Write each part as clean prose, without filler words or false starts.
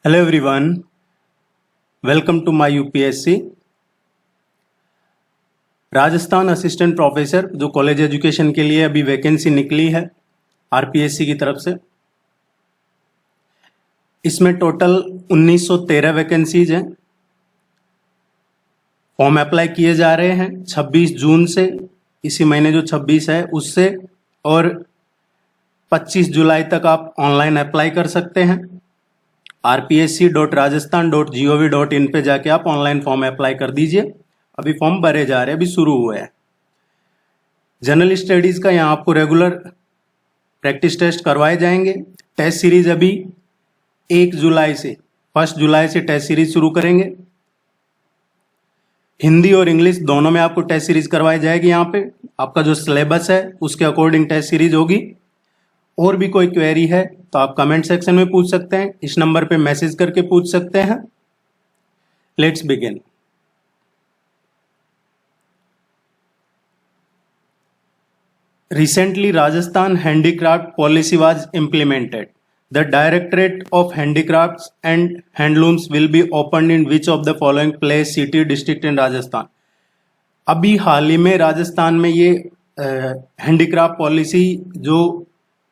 Hello everyone, welcome to my UPSC. Rajasthan assistant professor जो college education के लिए अभी वैकेंसी निकली है आरपीएससी की तरफ से, इसमें टोटल 1913 वैकेंसीज हैं। फॉर्म अप्लाई किए जा रहे हैं 26 जून से, इसी महीने जो 26 है उससे, और 25 जुलाई तक आप ऑनलाइन अप्लाई कर सकते हैं। rpsc.rajasthan.gov.in पे जाके आप ऑनलाइन फॉर्म अप्लाई कर दीजिए। अभी फॉर्म भरे जा रहे हैं, अभी शुरू हुए हैं। जनरल स्टडीज का यहाँ आपको रेगुलर प्रैक्टिस टेस्ट करवाए जाएंगे। टेस्ट सीरीज अभी 1 जुलाई से 1 जुलाई से टेस्ट सीरीज शुरू करेंगे। हिंदी और इंग्लिश दोनों में आपको टेस्ट सीरीज करवाई जाएगी। यहाँ पे आपका जो सिलेबस है उसके अकॉर्डिंग टेस्ट सीरीज होगी। और भी कोई क्वेरी है तो आप कमेंट सेक्शन में पूछ सकते हैं, इस नंबर पे मैसेज करके पूछ सकते हैं। Let's begin. Recently, Rajasthan Handicraft Policy was implemented. The Directorate of Handicrafts and Handlooms will be opened in which of the following place, city, district in Rajasthan? अभी हाल ही में राजस्थान में ये हैंडीक्राफ्ट पॉलिसी जो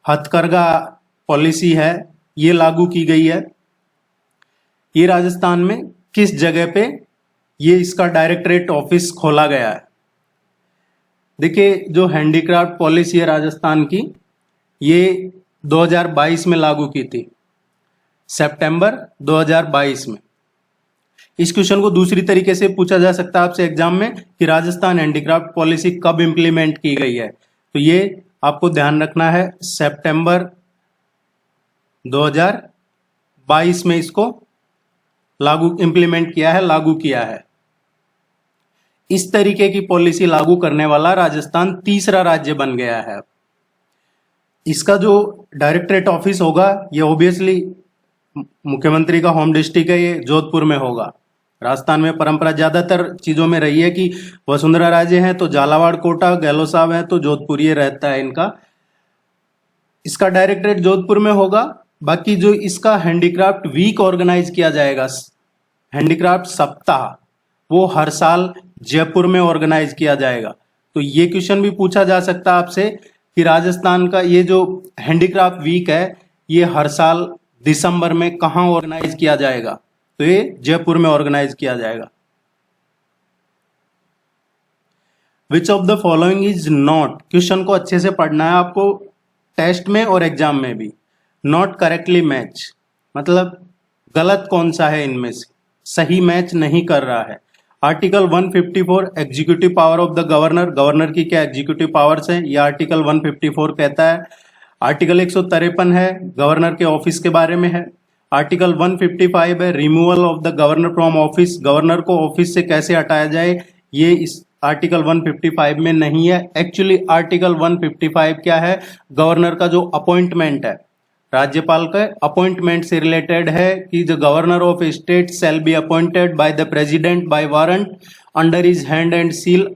हथकरघा पॉलिसी है ये लागू की गई है। ये राजस्थान में किस जगह पे ये इसका डायरेक्टरेट ऑफिस खोला गया है? देखिए, जो हैंडीक्राफ्ट पॉलिसी है राजस्थान की, ये 2022 में लागू की थी, सितंबर 2022 में। इस क्वेश्चन को दूसरी तरीके से पूछा जा सकता है आपसे एग्जाम में कि राजस्थान हैंडीक्राफ्ट पॉलिसी कब इंप्लीमेंट की गई है, तो ये आपको ध्यान रखना है, सितंबर 2022 में इसको इंप्लीमेंट किया है, लागू किया है। इस तरीके की पॉलिसी लागू करने वाला राजस्थान तीसरा राज्य बन गया है। इसका जो डायरेक्टरेट ऑफिस होगा ये ऑब्वियसली मुख्यमंत्री का होम डिस्ट्रिक्ट है, ये जोधपुर में होगा। राजस्थान में परंपरा ज्यादातर चीजों में रही है कि वसुंधरा राजे हैं तो झालावाड़, कोटा, गहलोत साहब हैं तो जोधपुर, ये रहता है इनका। इसका डायरेक्टरेट जोधपुर में होगा। बाकी जो इसका हैंडीक्राफ्ट वीक ऑर्गेनाइज किया जाएगा, हैंडीक्राफ्ट सप्ताह, वो हर साल जयपुर में ऑर्गेनाइज किया जाएगा। तो ये क्वेश्चन भी पूछा जा सकता है आपसे कि राजस्थान का ये जो हैंडीक्राफ्ट वीक है ये हर साल दिसंबर में कहाँ ऑर्गेनाइज किया जाएगा? तो ये जयपुर में ऑर्गेनाइज किया जाएगा। Which of the following is not, question को अच्छे से पढ़ना है आपको टेस्ट में और एग्जाम में भी। नॉट करेक्टली मैच मतलब गलत कौन सा है इनमें से, सही मैच नहीं कर रहा है। Article 154 executive power of the governor, governor की क्या एग्जीक्यूटिव पावर्स हैं, यह आर्टिकल 154 कहता है। आर्टिकल 153 है गवर्नर के ऑफिस के बारे में है। आर्टिकल 155 है removal of the governor from office, governor को ऑफिस से कैसे हटाया जाए, ये इस आर्टिकल 155 में नहीं है। एक्चुअली आर्टिकल 155 क्या है? गवर्नर का जो अपॉइंटमेंट है, राज्यपाल का अपॉइंटमेंट से रिलेटेड है कि the governor of state shall be appointed by the president bye warrant under his hand and seal.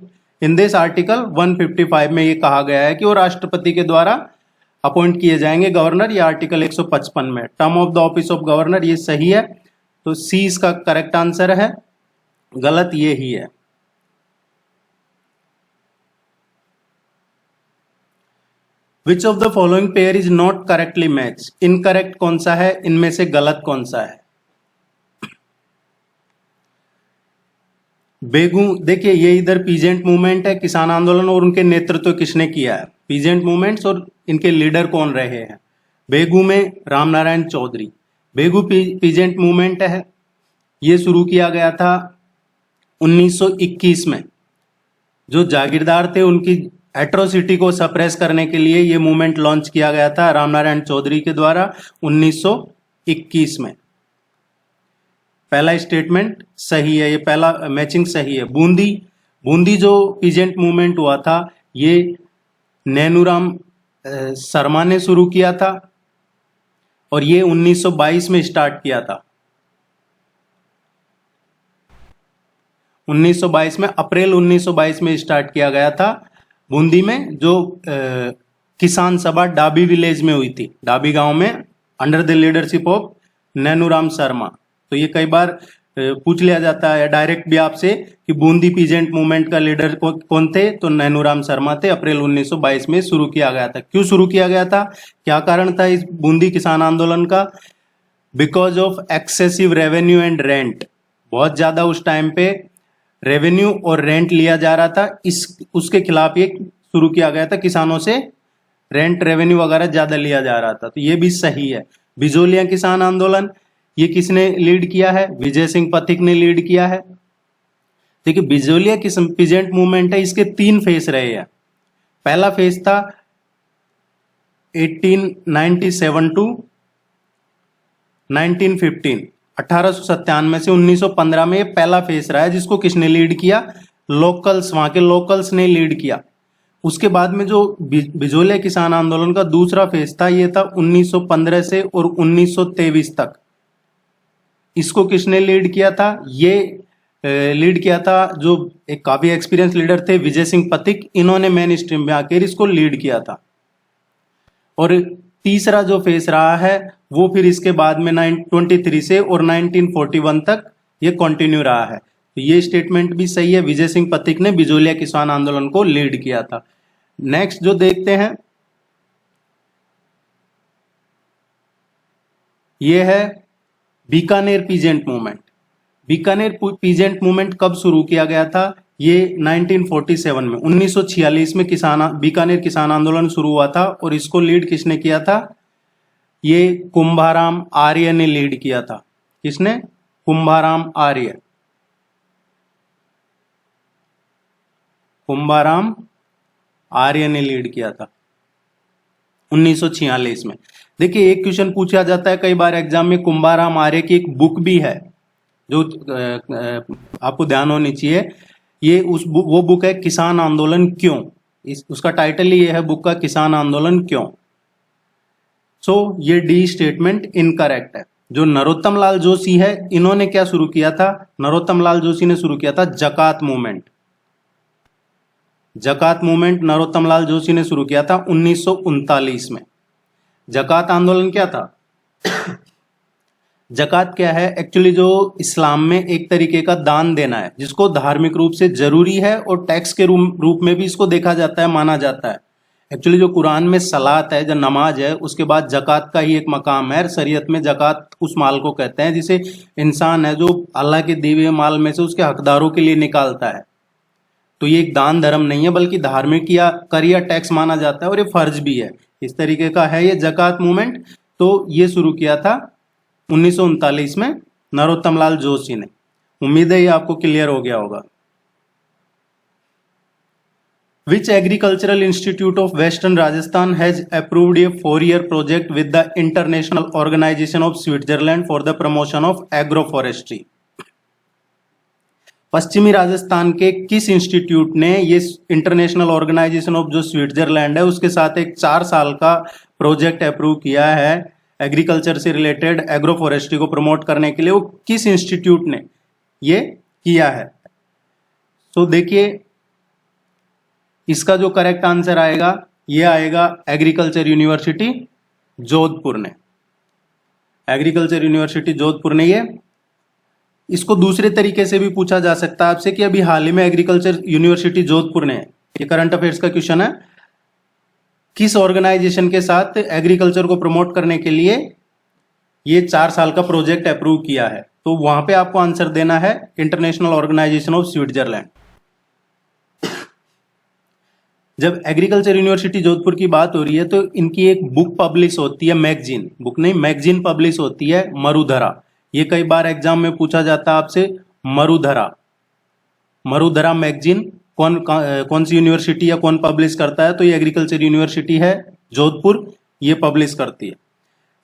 In this article 155 में ये कहा गया है कि वो राष्ट्रपति के द्वारा अपॉइंट किए जाएंगे गवर्नर। ये आर्टिकल 155 में term of the office of governor, ये सही है, तो सी इसका करेक्ट आंसर है, गलत ये ही है। विच of the following pair is not correctly match, incorrect कौन सा है, इनमें से गलत कौन सा है? बेगू, देखिए ये इधर पीजेंट मूवमेंट है, किसान आंदोलन, और उनके नेतृत्व किसने किया है? पीजेंट मूवमेंट्स, और इनके लीडर कौन रहे हैं? बेगू में रामनारायण चौधरी। बेगू पीजेंट मूवमेंट है, ये शुरू किया गया था 1921 में। जो जागीरदार थे उनकी एट्रोसिटी को सप्रेस करने के लिए ये मूवमेंट लॉन्च किया गया था रामनारायण चौधरी के द्वारा 1921 में। पहला स्टेटमेंट सही है, ये पहला मैचिंग सही है। बूंदी जो पीजेंट मूवमेंट हुआ था ये नैनूराम शर्मा ने शुरू किया था और ये 1922 में स्टार्ट किया था। 1922 में, अप्रैल 1922 में स्टार्ट किया गया था। बूंदी में जो किसान सभा डाबी विलेज में हुई थी, डाबी गांव में, under the leadership of Nainuram Sharma. तो ये कई बार पूछ लिया जाता है डायरेक्ट भी आपसे कि बूंदी पीजेंट मूवमेंट का लीडर कौन थे, तो नैनूराम शर्मा थे। अप्रैल 1922 में शुरू किया गया था। क्यों शुरू किया गया था, क्या कारण था इस बूंदी किसान आंदोलन का? Because of excessive revenue and rent. बहुत ज्यादा उस टाइम पे रेवेन्यू और रेंट लिया जा रहा था, उसके खिलाफ ये शुरू किया गया था। किसानों से रेंट रेवेन्यू वगैरह ज्यादा लिया जा रहा था, तो ये भी सही है। बिजोलिया किसान आंदोलन, ये किसने लीड किया है? विजय सिंह पथिक ने लीड किया है। देखिए बिजोलिया पीजेंट मूवमेंट है, इसके 3 फेस रहे हैं। पहला फेस था 1897 टू 1915, 1897 से 1915 में ये पहला फेस रहा है, जिसको किसने लीड किया? लोकल्स, वहां के लोकल्स ने लीड किया। उसके बाद में जो बिजोलिया किसान आंदोलन का दूसरा फेज था, ये था 1915 से और 1923 तक। इसको किसने लीड किया था? ये लीड किया था जो एक काफी एक्सपीरियंस लीडर थे, विजय सिंह पथिक। इन्होंने मेन स्ट्रीम में आकर इसको लीड किया था। और तीसरा जो फेज रहा है वो फिर इसके बाद में 1923 से और 1941 तक ये कंटिन्यू रहा है। तो ये स्टेटमेंट भी सही है, विजय सिंह पथिक ने बिजोलिया किसान आंदोलन को लीड किया था। नेक्स्ट जो देखते हैं ये है Bikaner peasant movement. Bikaner peasant movement कब शुरू किया गया था? ये 1947 में, 1946 में बीकानेर किसान आंदोलन शुरू हुआ था। और इसको लीड किसने किया था? ये कुंभाराम आर्य ने लीड किया था। किसने? कुंभाराम आर्य। कुंभाराम आर्य ने लीड किया था 1946 में। देखिए एक क्वेश्चन पूछा जाता है कई बार एग्जाम में, कुंभाराम आर्य की एक बुक भी है जो आपको ध्यान होनी चाहिए। ये वो बुक है किसान आंदोलन क्यों। उसका टाइटल ही ये है बुक का, किसान आंदोलन क्यों। सो ये डी स्टेटमेंट इनकरेक्ट है। जो नरोत्तम लाल जोशी है, इन्होंने क्या शुरू किया था? नरोत्तम लाल जोशी ने शुरू किया था जकात मूवमेंट। जकात मूवमेंट नरोत्तम लाल जोशी ने शुरू किया था 1939 में। जकात आंदोलन क्या था? जकात क्या है? एक्चुअली जो इस्लाम में एक तरीके का दान देना है, जिसको धार्मिक रूप से जरूरी है और टैक्स के रूप में भी इसको देखा जाता है, माना जाता है। एक्चुअली जो कुरान में सलात है, जो नमाज है, उसके बाद जकात का ही एक मकाम है। शरीयत में जकात उस माल को कहते हैं जिसे इंसान है जो अल्लाह के दिए हुए माल में से उसके हकदारों के लिए निकालता है। तो ये एक दान धर्म नहीं है, बल्कि धार्मिक या कर या टैक्स माना जाता है और ये फर्ज भी है। इस तरीके का है ये जकात मूवमेंट। तो ये शुरू किया था 1939 में नरोत्तम लाल जोशी ने। उम्मीद है ये आपको क्लियर हो गया होगा। Which agricultural institute of Western Rajasthan has approved a 4-year project with the International Organization of Switzerland for the promotion of agroforestry? पश्चिमी राजस्थान के किस इंस्टीट्यूट ने ये इंटरनेशनल ऑर्गेनाइजेशन ऑफ जो स्विट्जरलैंड है उसके साथ एक 4 साल का प्रोजेक्ट अप्रूव किया है एग्रीकल्चर से रिलेटेड एग्रोफॉरेस्ट्री को प्रमोट करने के लिए? वो किस इंस्टीट्यूट ने ये किया है? तो देखिए इसका जो करेक्ट आंसर आएगा ये आएगा एग्रीकल्चर यूनिवर्सिटी जोधपुर ने। एग्रीकल्चर यूनिवर्सिटी जोधपुर ने ये। इसको दूसरे तरीके से भी पूछा जा सकता है आपसे कि अभी हाल ही में एग्रीकल्चर यूनिवर्सिटी जोधपुर ने, ये करंट अफेयर्स का क्वेश्चन है, किस ऑर्गेनाइजेशन के साथ एग्रीकल्चर को प्रमोट करने के लिए ये 4 साल का प्रोजेक्ट अप्रूव किया है? तो वहां पे आपको आंसर देना है इंटरनेशनल ऑर्गेनाइजेशन ऑफ स्विट्जरलैंड। जब एग्रीकल्चर यूनिवर्सिटी जोधपुर की बात हो रही है तो इनकी एक बुक पब्लिश होती है, मैगजीन, बुक नहीं मैगजीन पब्लिश होती है, मरुधरा। ये कई बार एग्जाम में पूछा जाता है आपसे, मरुधरा। मरुधरा मैगजीन कौन सी यूनिवर्सिटी या कौन पब्लिश करता है? तो ये एग्रीकल्चर यूनिवर्सिटी है जोधपुर, ये पब्लिश करती है।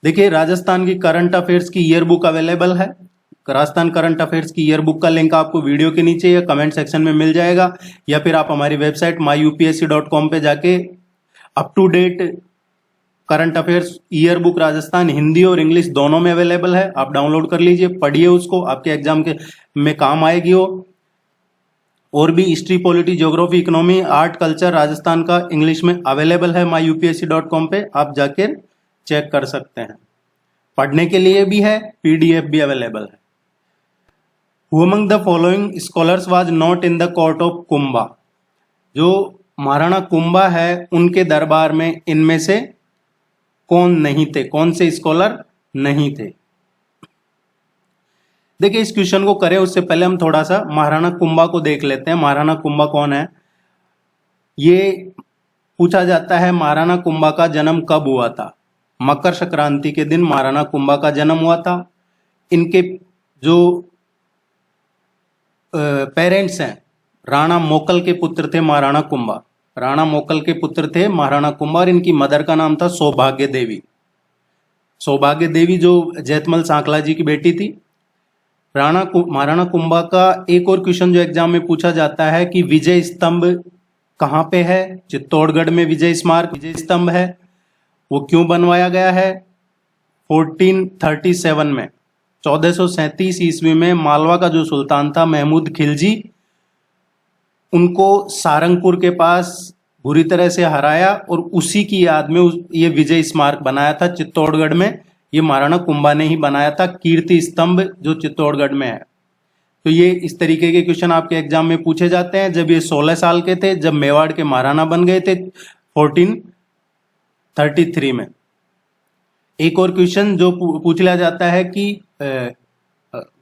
देखिए राजस्थान की करंट अफेयर्स की ईयर बुक अवेलेबल है। राजस्थान करंट अफेयर्स की ईयर बुक का लिंक आपको वीडियो के नीचे या कमेंट सेक्शन में मिल जाएगा, या फिर आप हमारी वेबसाइट myupsc.com पे जाके up to date current affairs year book Rajasthan Hindi और इंग्लिश दोनों में अवेलेबल है। आप डाउनलोड कर लीजिए, पढ़िए उसको, आपके एग्जाम के में काम आएगी वो। और भी history, polity, geography, economy, art, culture Rajasthan का इंग्लिश में अवेलेबल है myupsc.com पे, आप जाके चेक कर सकते हैं। पढ़ने के लिए भी है, पीडीएफ भी अवेलेबल है। Who among the following scholars was not in the court of Kumbha, जो महाराणा कुंभा है उनके दरबार में इनमें से कौन नहीं थे, कौन से स्कॉलर नहीं थे। देखिए इस क्वेश्चन को करें उससे पहले हम थोड़ा सा महाराणा कुंभा को देख लेते हैं। महाराणा कुंभा कौन है, ये पूछा जाता है महाराणा कुंभा का जन्म कब हुआ था। मकर संक्रांति के दिन महाराणा कुंभा का जन्म हुआ था। इनके जो पेरेंट्स हैं राणा मोकल के पुत्र थे महाराणा कुंभा, राणा मोकल के पुत्र थे महाराणा कुंभा, और इनकी मदर का नाम था सौभाग्य देवी। सौभाग्य देवी जो जैतमल सांकला जी की बेटी थी। महाराणा कुंभा का एक और क्वेश्चन जो एग्जाम में पूछा जाता है कि विजय स्तंभ कहाँ पे है। चित्तौड़गढ़ में विजय स्मारक विजय स्तंभ है, वो क्यों बनवाया गया है। 1437 में 1437 ईस्वी में मालवा का जो सुल्तान था महमूद खिलजी, उनको सारंगपुर के पास बुरी तरह से हराया और उसी की याद में ये विजय स्मारक बनाया था चित्तौड़गढ़ में। ये महाराणा कुंभा ने ही बनाया था, कीर्ति स्तंभ जो चित्तौड़गढ़ में है। तो ये इस तरीके के क्वेश्चन आपके एग्जाम में पूछे जाते हैं। जब ये 16 साल के थे, जब मेवाड़ के महाराणा बन गए थे 1433 में। एक और क्वेश्चन जो पूछ लिया जाता है कि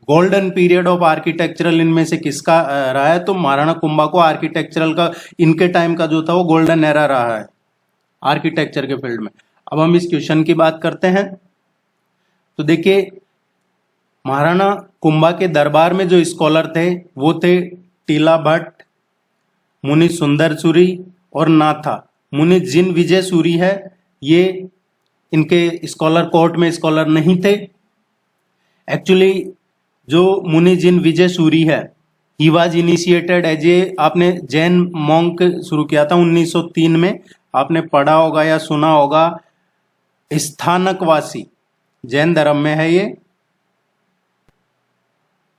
गोल्डन पीरियड ऑफ आर्किटेक्चरल इनमें से किसका रहा है, तो महाराणा कुंभा को आर्किटेक्चरल का इनके टाइम का जो था वो गोल्डन एरा रहा है आर्किटेक्चर के फील्ड में। अब हम इस क्वेश्चन की बात करते हैं। तो देखिए महाराणा कुंभा के दरबार में जो स्कॉलर थे वो थे टीला भट्ट, मुनि सुंदर सूरी और नाथा। मुनि जिन विजय सूरी है ये इनके स्कॉलर कोर्ट में स्कॉलर नहीं थे। एक्चुअली जो मुनि जिन विजय सूरी है he was initiated as a, आपने जैन मॉन्क शुरू किया था 1903 में, आपने पढ़ा होगा या सुना होगा। स्थानकवासी जैन धर्म में है ये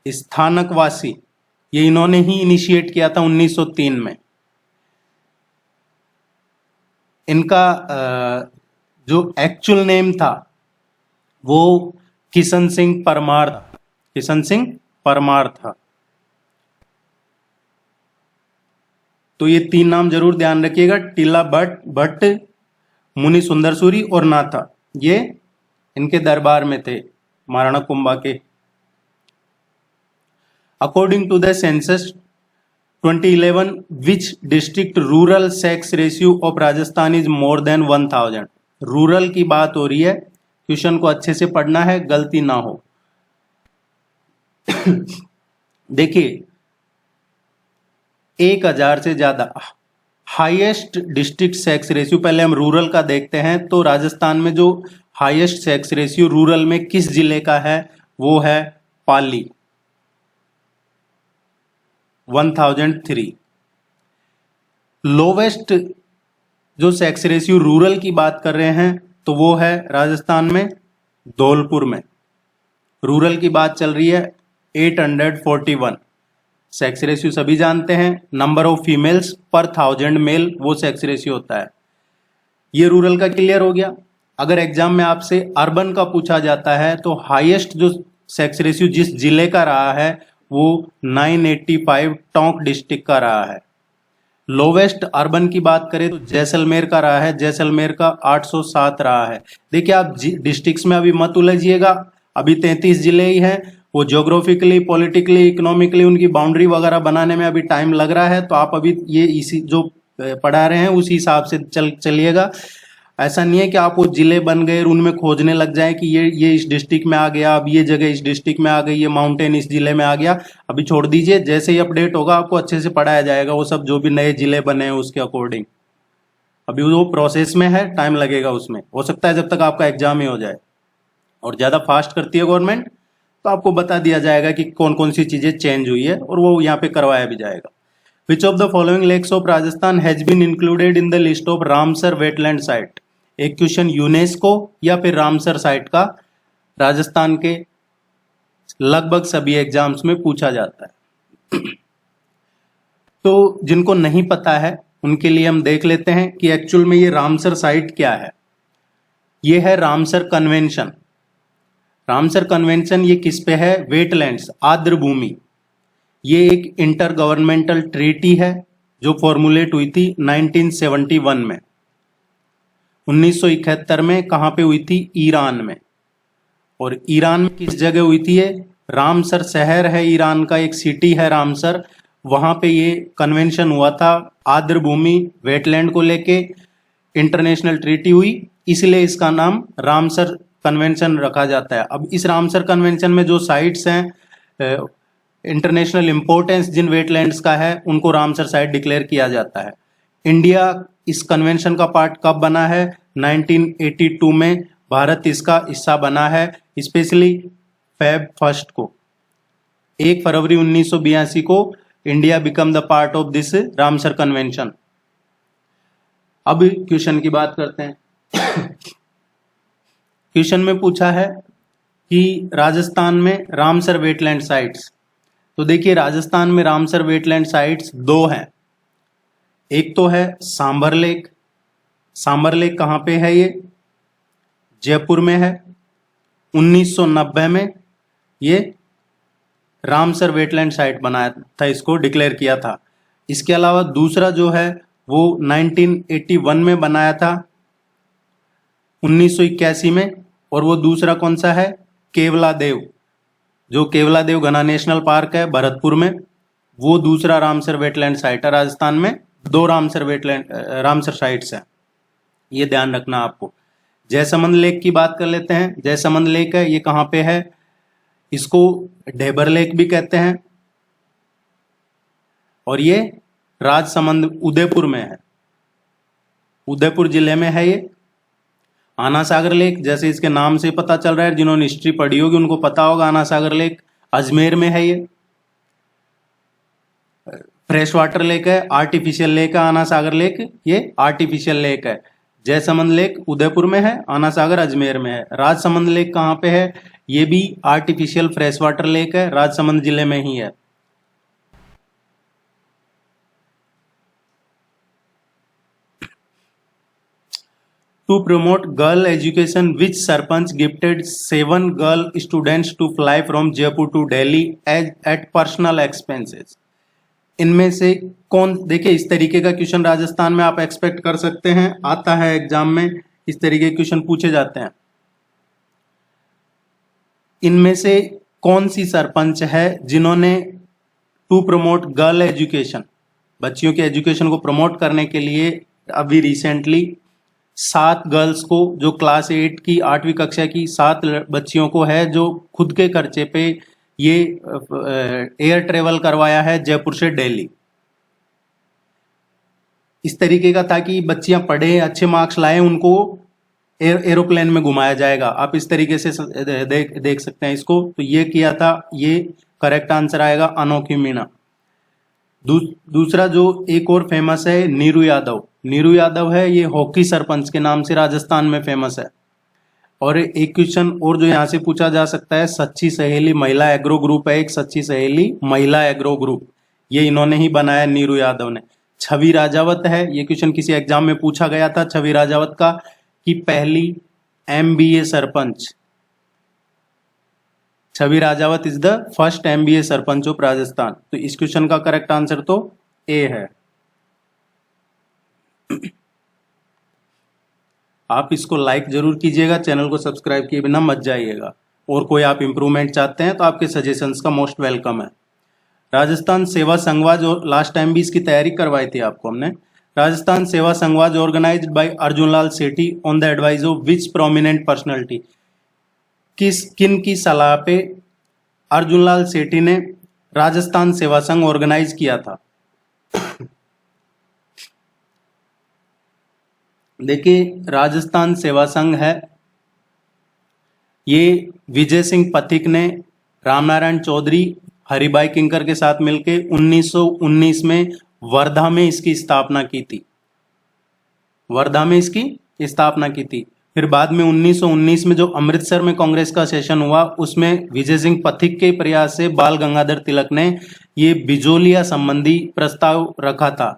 स्थानकवासी, ये इन्होंने ही इनिशिएट किया था 1903 में। इनका जो एक्चुअल नेम था वो किशन सिंह परमार था, किशन सिंह परमार था। तो ये तीन नाम जरूर ध्यान रखिएगा, टीला भट्ट, मुनि सुंदर सूरी और नाथा, ये इनके दरबार में थे महाराणा कुंभा के। According to the census 2011 which district rural sex ratio of Rajasthan is more than 1000। Rural की बात हो रही है, क्वेश्चन को अच्छे से पढ़ना है, गलती ना हो। देखिए 1000 से ज्यादा हाईएस्ट डिस्ट्रिक्ट सेक्स रेशियो, पहले हम रूरल का देखते हैं। तो राजस्थान में जो हाईएस्ट सेक्स रेशियो रूरल में किस जिले का है, वो है पाली 1003। लोवेस्ट जो सेक्स रेशियो रूरल की बात कर रहे हैं तो वो है राजस्थान में धौलपुर में। रूरल की बात चल रही है 841। सेक्स रेशियो सभी जानते हैं, नंबर ऑफ फीमेल्स पर 1000 मेल वो सेक्स रेशियो होता है। ये रूरल का क्लियर हो गया। अगर एग्जाम में आपसे अर्बन का पूछा जाता है तो हाईएस्ट जो सेक्स रेशियो जिस जिले का रहा है वो 985 टोंक डिस्ट्रिक्ट का रहा है। लोवेस्ट अर्बन की बात करें तो जैसलमेर का रहा है, जैसलमेर का 807 रहा है। देखिए आप डिस्ट्रिक्ट्स में अभी मत उलझिएगा, अभी 33 जिले ही हैं। वो ज्योग्राफिकली, पॉलिटिकली, इकोनॉमिकली उनकी बाउंड्री वगैरह बनाने में अभी टाइम लग रहा है। तो आप अभी ये इसी जो पढ़ा रहे हैं उसी हिसाब से चलिएगा। ऐसा नहीं है कि आप वो जिले बन गए और उनमें खोजने लग जाए कि ये इस डिस्ट्रिक्ट में आ गया, अब ये जगह इस डिस्ट्रिक्ट में आ गई, ये माउंटेन इस जिले में आ गया। अभी छोड़ दीजिए, जैसे ही अपडेट होगा आपको अच्छे से पढ़ाया जाएगा वो सब, जो भी नए जिले बने हैं उसके अकॉर्डिंग। अभी वो प्रोसेस में है, टाइम लगेगा उसमें, हो सकता है जब तक आपका एग्जाम ही हो जाए। और ज्यादा फास्ट करती है गवर्नमेंट तो आपको बता दिया जाएगा कि कौन कौन सी चीजें चेंज हुई है और वो यहाँ पे करवाया भी जाएगा। Which of the following lakes of Rajasthan has been included in the list of Ramsar wetland site. एक क्वेश्चन यूनेस्को या फिर रामसर साइट का राजस्थान के लगभग सभी एग्जाम्स में पूछा जाता है। तो जिनको नहीं पता है उनके लिए हम देख लेते हैं कि एक्चुअल में ये रामसर साइट क्या है। ये है रामसर कन्वेंशन। रामसर कन्वेंशन ये किस पे है? वेटलैंड्स, आर्द्र भूमि। ये एक इंटर गवर्नमेंटल ट्रीटी है जो फॉर्मुलेट हुई थी 1971 में। 1971 में कहाँ पे हुई थी? ईरान में। और ईरान में किस जगह हुई थी ये? रामसर शहर है ईरान का, एक सिटी है रामसर, वहां पे ये कन्वेंशन हुआ था। आर्द्र भूमि, वेटलैंड को लेके इंटरनेशनल ट्रीटी हुई, इसलिए इसका नाम रामसर कन्वेंशन रखा जाता है। अब इस रामसर कन्वेंशन में जो साइट्स हैं, इंटरनेशनल इंपॉर्टेंस जिन वेटलैंड्स का है, उनको रामसर साइट डिक्लेयर किया जाता है। इंडिया इस कन्वेंशन का पार्ट कब बना है? 1982 में भारत इसका हिस्सा बना है, स्पेशली Feb 1 को। 1 फरवरी 1982 को India become the part of this Ramsar convention. अब क्वेश्चन की बात करते हैं। क्वेश्चन में पूछा है कि राजस्थान में रामसर वेटलैंड साइट्स। तो देखिए, राजस्थान में रामसर वेटलैंड साइट्स दो हैं। एक तो है सांबर लेक। सांबर लेक कहाँ पे है? ये जयपुर में है। 1990 में ये रामसर वेटलैंड साइट बनाया था, इसको डिक्लेयर किया था। इसके अलावा दूसरा जो है वो 1981 में बनाया था, 1981 में। और वो दूसरा कौन सा है? केवलादेव, जो केवलादेव घना नेशनल पार्क है भरतपुर में, वो दूसरा रामसर वेटलैंड साइट है। राजस्थान में दो रामसर साइट्स हैं, ये ध्यान रखना आपको। जयसमंद लेक की बात कर लेते हैं। जयसमंद लेक है, ये कहाँ पे है? इसको ढेबर लेक भी कहते हैं, और ये राजसमंद उदयपुर में है, उदयपुर जिले में है ये। आना सागर लेक, जैसे इसके नाम से पता चल रहा है, जिन्होंने हिस्ट्री पढ़ी होगी उनको पता होगा, आना सागर लेक अजमेर में है। ये फ्रेश वाटर लेक है, आर्टिफिशियल लेक है। आना सागर लेक ये आर्टिफिशियल लेक है। जयसमंद लेक उदयपुर में है, आना सागर अजमेर में है। राजसमंद लेक कहाँ पे है? ये भी आर्टिफिशियल फ्रेश वाटर लेक है, राजसमंद जिले में ही है। To promote girl education, which sarpanch gifted 7 girl students to fly from Jaipur to Delhi at personal expenses? इनमें से कौन? देखिए, इस तरीके का क्वेश्चन राजस्थान में आप एक्सपेक्ट कर सकते हैं, आता है एग्जाम में, इस तरीके के क्वेश्चन पूछे जाते हैं। इनमें से कौन सी सरपंच है जिन्होंने टू प्रमोट गर्ल एजुकेशन, बच्चियों के एजुकेशन को प्रमोट करने के लिए अभी रिसेंटली 7 गर्ल्स को, जो क्लास 8 की 8वीं कक्षा की 7 बच्चियों को है, जो खुद के खर्चे पे ये एयर ट्रेवल करवाया है जयपुर से दिल्ली, इस तरीके का, ताकि बच्चियां पढ़े, अच्छे मार्क्स लाएं, उनको एरोप्लेन में घुमाया जाएगा। आप इस तरीके से देख सकते हैं इसको। तो ये किया था, ये करेक्ट आंसर आएगा अनोखी मीणा। दूसरा जो एक और फेमस है, नीरू यादव। नीरू यादव है, ये हॉकी सरपंच के नाम से राजस्थान में फेमस है। और एक क्वेश्चन और जो यहाँ से पूछा जा सकता है, सच्ची सहेली महिला एग्रो ग्रुप है, एक सच्ची सहेली महिला एग्रो ग्रुप, ये इन्होंने ही बनाया, नीरू यादव ने। छवि राजावत है, ये क्वेश्चन किसी एग्जाम में पूछा गया था छवि राजावत का, कि पहली MBA sarpanch. Chhavi Rajawat is the first MBA sarpanch of Rajasthan. तो इस क्वेश्चन का करेक्ट आंसर तो ए है। आप इसको लाइक जरूर कीजिएगा, चैनल को सब्सक्राइब किए बिना मत जाइएगा। और कोई आप इंप्रूवमेंट चाहते हैं तो आपके सजेशंस का मोस्ट वेलकम है। राजस्थान सेवा संघवाज, और लास्ट टाइम भी इसकी तैयारी करवाई थी आपको हमने। राजस्थान सेवा संघवाज organised by Arjun Lal Sethi on the advice of which prominent personality. किन की सलाह पे अर्जुन लाल सेठी ने राजस्थान सेवा संघ ऑर्गेनाइज किया था? देखिए, राजस्थान सेवा संघ है, ये विजय सिंह पथिक ने रामनारायण चौधरी, हरिभाई किंकर के साथ मिलकर 1919 में वर्धा में इसकी स्थापना की थी। वर्धा में इसकी स्थापना की थी। फिर बाद में 1919 में जो अमृतसर में कांग्रेस का सेशन हुआ, उसमें विजय सिंह पथिक के प्रयास से बाल गंगाधर तिलक ने ये बिजोलिया संबंधी प्रस्ताव रखा था।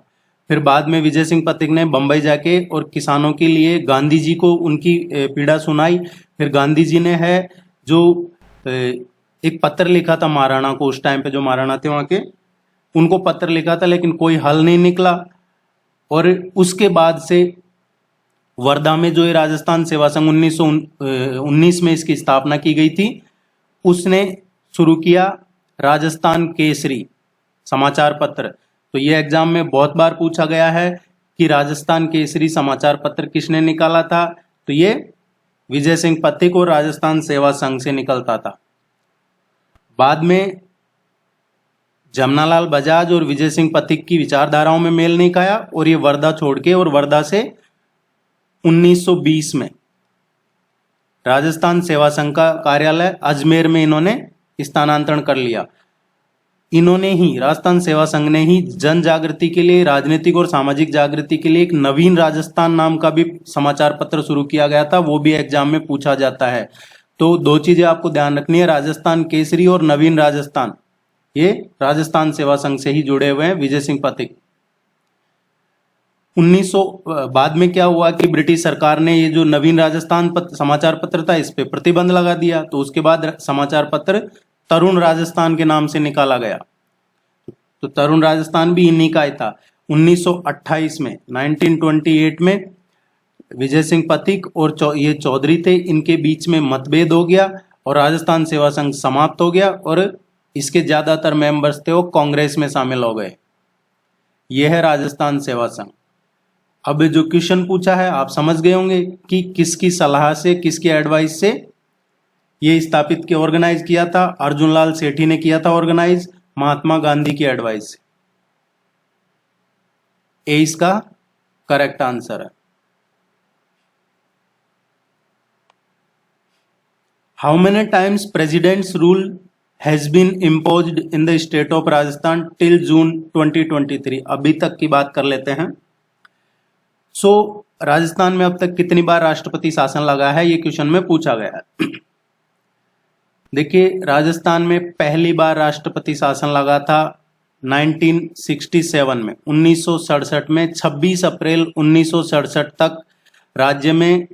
फिर बाद में विजय सिंह पथिक ने बंबई जाके और किसानों के लिए गांधी जी को उनकी पीड़ा सुनाई। फिर गांधी जी ने है जो एक पत्र लिखा था महाराणा को, उस टाइम पे जो महाराणा थे वहां के, उनको पत्र लिखा था, लेकिन कोई हल नहीं निकला। और उसके बाद से वर्धा में जो ये राजस्थान सेवा संघ 1919 में इसकी स्थापना की गई थी, उसने शुरू किया राजस्थान केसरी समाचार पत्र। तो ये एग्जाम में बहुत बार पूछा गया है कि राजस्थान केसरी समाचार पत्र किसने निकाला था, तो ये विजय सिंह पथिक और राजस्थान सेवा संघ से निकलता था। बाद में जमनालाल बजाज और विजय सिंह पथिक की विचारधाराओं में मेल नहीं खाया और ये वर्धा छोड़ के, और वर्धा से 1920 में राजस्थान सेवा संघ का कार्यालय अजमेर में इन्होंने स्थानांतरण कर लिया। इन्होंने ही, राजस्थान सेवा संघ ने ही जन जागृति के लिए, राजनीतिक और सामाजिक जागृति के लिए एक नवीन राजस्थान नाम का भी समाचार पत्र शुरू किया गया था, वो भी एग्जाम में पूछा जाता है। तो दो चीजें आपको ध्यान रखनी है, राजस्थान केसरी और नवीन राजस्थान, ये राजस्थान सेवा संघ से ही जुड़े हुए हैं विजय सिंह पथिक। 1900 बाद में क्या हुआ कि ब्रिटिश सरकार ने ये जो नवीन राजस्थान समाचार पत्र था, इस पे प्रतिबंध लगा दिया। तो उसके बाद समाचार पत्र तरुण राजस्थान के नाम से निकाला गया। तो तरुण राजस्थान भी इन्हीं का ही था। 1928 में 1928 में विजय सिंह पथिक और ये चौधरी थे, इनके बीच में मतभेद हो गया और राजस्थान सेवा संघ समाप्त हो गया और इसके ज्यादातर मेंबर्स थे वो कांग्रेस में शामिल हो गए। यह है राजस्थान सेवा संघ। अब जो क्वेश्चन पूछा है आप समझ गए होंगे कि किसकी सलाह से, किसकी एडवाइस से ये स्थापित किया, ऑर्गेनाइज किया था। अर्जुन लाल सेठी ने किया था ऑर्गेनाइज, महात्मा गांधी की एडवाइस से। ए इसका करेक्ट आंसर है। How many times president's rule has been imposed in the state of Rajasthan till June 2023? अभी तक की बात कर लेते हैं। राजस्थान में अब तक कितनी बार राष्ट्रपति शासन लगा है, ये क्वेश्चन में पूछा गया है। देखिए, राजस्थान में पहली बार राष्ट्रपति शासन लगा था 1967 में, 1967 में। 26 अप्रैल 1967 तक राज्य में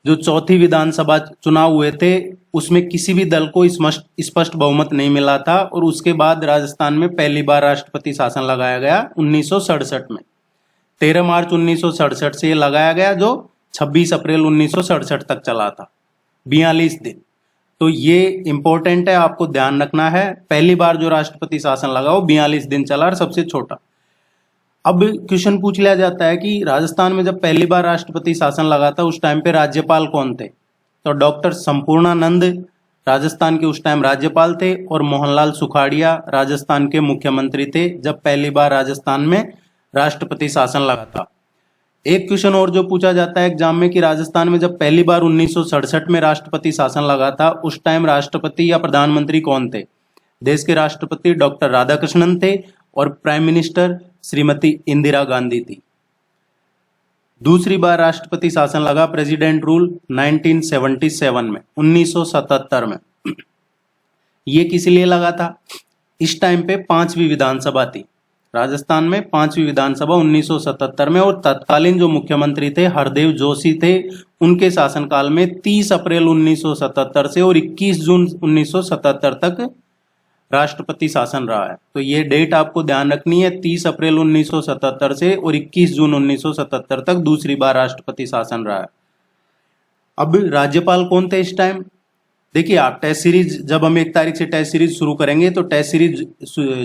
जो चौथी विधानसभा चुनाव हुए थे उसमें किसी भी दल को स्पष्ट बहुमत नहीं मिला था और उसके बाद राजस्थान में पहली बार राष्ट्रपति शासन लगाया गया 1967 में। 13 मार्च 1967 से ये लगाया गया, जो 26 अप्रैल 1967 तक चला था, 42 दिन। तो ये इंपॉर्टेंट है, आपको ध्यान रखना है। पहली बार जो राष्ट्रपति शासन लगा वो 42 दिन चला और सबसे छोटा। अब क्वेश्चन पूछ लिया जाता है कि राजस्थान में जब पहली बार राष्ट्रपति शासन लगा था उस टाइम पे राज्यपाल कौन थे? तो डॉक्टर संपूर्णानंद राजस्थान के उस टाइम राज्यपाल थे और मोहनलाल सुखाड़िया राजस्थान के मुख्यमंत्री थे जब पहली बार राजस्थान में राष्ट्रपति शासन लगा था। एक क्वेश्चन और जो पूछा जाता है एग्जाम में कि राजस्थान में जब पहली बार 1967 में राष्ट्रपति शासन लगा था उस टाइम राष्ट्रपति या प्रधानमंत्री कौन थे? देश के राष्ट्रपति डॉक्टर राधाकृष्णन थे और प्राइम मिनिस्टर श्रीमती इंदिरा गांधी थी। दूसरी बार राष्ट्रपति शासन लगा, प्रेसिडेंट रूल, 1977 में, 1977 में। ये किस लिए लगा था? इस टाइम पे 5वीं विधानसभा थी राजस्थान में, 5वीं विधानसभा 1977 में, और तत्कालीन जो मुख्यमंत्री थे हरदेव जोशी थे, उनके शासनकाल में 30 अप्रैल 1977 से और 21 जून 1977 तक राष्ट्रपति शासन रहा है। तो ये डेट आपको ध्यान रखनी है, 30 अप्रैल 1977 से और 21 जून 1977 तक दूसरी बार राष्ट्रपति शासन रहा है। अब राज्यपाल कौन थे इस टाइम? देखिए, आप टेस्ट सीरीज, जब हम 1 तारीख से टेस्ट सीरीज शुरू करेंगे तो टेस्ट सीरीज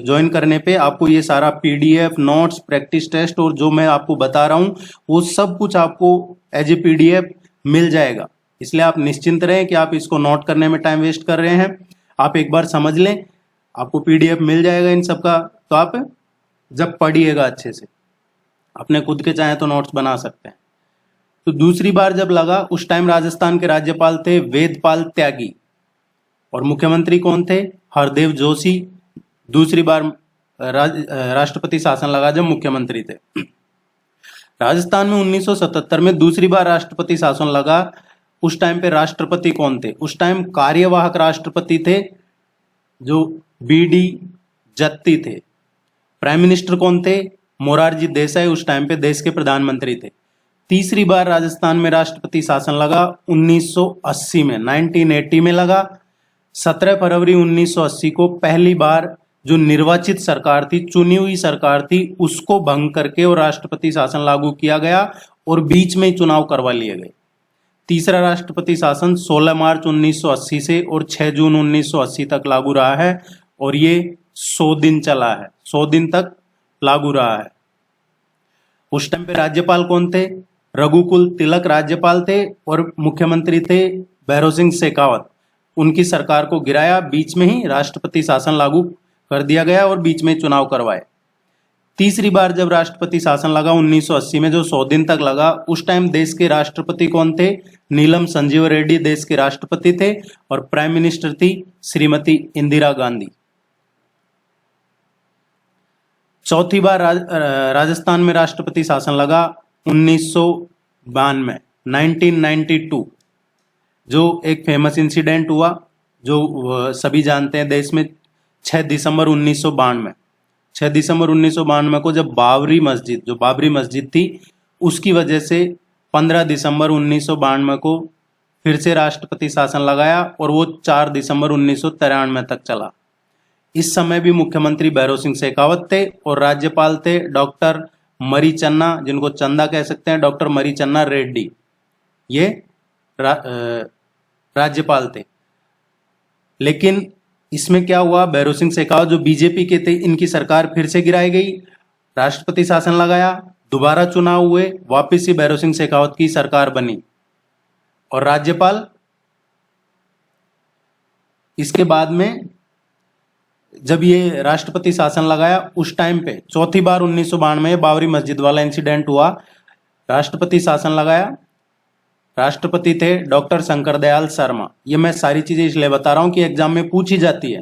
ज्वाइन करने पे आपको ये सारा पीडीएफ, नोट्स, प्रैक्टिस टेस्ट और जो मैं आपको बता रहा हूँ वो सब कुछ आपको एज ए पीडीएफ मिल जाएगा। इसलिए आप निश्चिंत रहें कि आप इसको नोट करने में टाइम वेस्ट कर रहे हैं। आप एक बार समझ लें, आपको पीडीएफ मिल जाएगा इन सब का, तो आप जब पढ़िएगा अच्छे से, अपने खुद के चाहे तो नोट्स बना सकते हैं। तो दूसरी बार जब लगा उस टाइम राजस्थान के राज्यपाल थे वेदपाल त्यागी और मुख्यमंत्री कौन थे? हरदेव जोशी। दूसरी बार राष्ट्रपति शासन लगा जब मुख्यमंत्री थे। राजस्थान में 1977 में दूसरी बार राष्ट्रपति शासन लगा, उस टाइम पे राष्ट्रपति कौन थे? उस टाइम कार्यवाहक राष्ट्रपति थे जो बीडी जत्ती थे। प्राइम मिनिस्टर कौन थे? मोरारजी देसाई, उस टाइम पे देश के प्रधानमंत्री थे। तीसरी बार राजस्थान में राष्ट्रपति शासन लगा 1980 में, 1980 में लगा। 17 फरवरी 1980 को पहली बार जो निर्वाचित सरकार थी, चुनी हुई सरकार थी, उसको भंग करके और राष्ट्रपति शासन लागू किया गया और बीच में ही चुनाव करवा लिए गए। तीसरा राष्ट्रपति शासन 16 मार्च 1980 से और 6 जून 1980 तक लागू रहा है और ये 100 दिन चला है, 100 दिन तक लागू रहा है। उस टाइम पे राज्यपाल कौन थे? रघुकुल तिलक राज्यपाल थे और मुख्यमंत्री थे भैरों सिंह शेखावत। उनकी सरकार को गिराया, बीच में ही राष्ट्रपति शासन लागू कर दिया गया और बीच में चुनाव करवाए। तीसरी बार जब राष्ट्रपति शासन लगा 1980 में, जो 100 दिन तक लगा, उस टाइम देश के राष्ट्रपति कौन थे? नीलम संजीव रेड्डी देश के राष्ट्रपति थे और प्राइम मिनिस्टर थी श्रीमती इंदिरा गांधी। चौथी बार राजस्थान में राष्ट्रपति शासन लगा 1992, 1992, जो एक फेमस इंसिडेंट हुआ जो सभी जानते हैं देश में। 6 दिसंबर 1992, 6 दिसंबर 1992 को जब बाबरी मस्जिद, जो बाबरी मस्जिद थी, उसकी वजह से 15 दिसंबर 1992 को फिर से राष्ट्रपति शासन लगाया और वो 4 दिसंबर 1993 तक चला। इस समय भी मुख्यमंत्री भैरों सिंह शेखावत थे और राज्यपाल थे डॉक्टर मरी चन्ना, जिनको चंदा कह सकते हैं, डॉक्टर मरी चन्ना रेड्डी, ये राज्यपाल थे। लेकिन इसमें क्या हुआ? भैरों सिंह शेखावत जो बीजेपी के थे, इनकी सरकार फिर से गिराई गई, राष्ट्रपति शासन लगाया, दोबारा चुनाव हुए, वापिस ही भैरों सिंह शेखावत की सरकार बनी और राज्यपाल। इसके बाद में जब ये राष्ट्रपति शासन लगाया, उस टाइम पे चौथी बार 1992 में बाबरी मस्जिद वाला इंसिडेंट हुआ, राष्ट्रपति शासन लगाया। राष्ट्रपति थे डॉक्टर शंकर दयाल शर्मा। ये मैं सारी चीजें इसलिए बता रहा हूं कि एग्जाम में पूछी जाती है।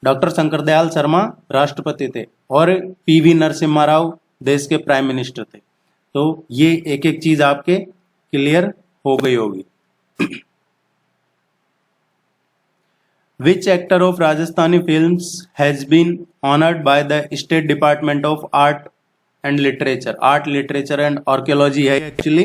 डॉक्टर शंकर दयाल शर्मा राष्ट्रपति थे और पीवी नरसिम्हा राव देश के प्राइम मिनिस्टर थे। तो ये एक एक चीज आपके क्लियर हो गई होगी। Which actor of Rajasthani films has been honored by the State Department of Art and Literature? Art, Literature and Archaeology है एक्चुअली।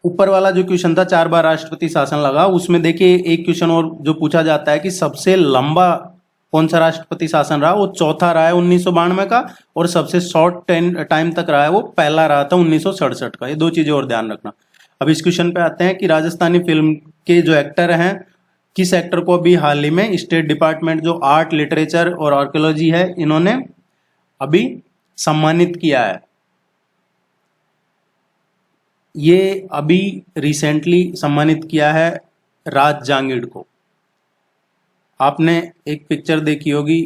ऊपर वाला जो क्वेश्चन था 4 बार राष्ट्रपति शासन लगा, उसमें देखिए एक क्वेश्चन और जो पूछा जाता है कि सबसे लंबा कौन सा राष्ट्रपति शासन रहा, वो चौथा रहा है 1992 का, और सबसे शॉर्ट टाइम तक रहा है वो पहला रहा था 1967 का। ये 2 चीजें और ध्यान रखना। अब इस क्वेश्चन पे आते हैं कि राजस्थानी फिल्म के जो एक्टर हैं, किस एक्टर को अभी हाल ही में स्टेट डिपार्टमेंट जो आर्ट, लिटरेचर और आर्कियोलॉजी है, इन्होंने अभी सम्मानित किया है। ये अभी रिसेंटली सम्मानित किया है राज जांगिड़ को। आपने एक पिक्चर देखी होगी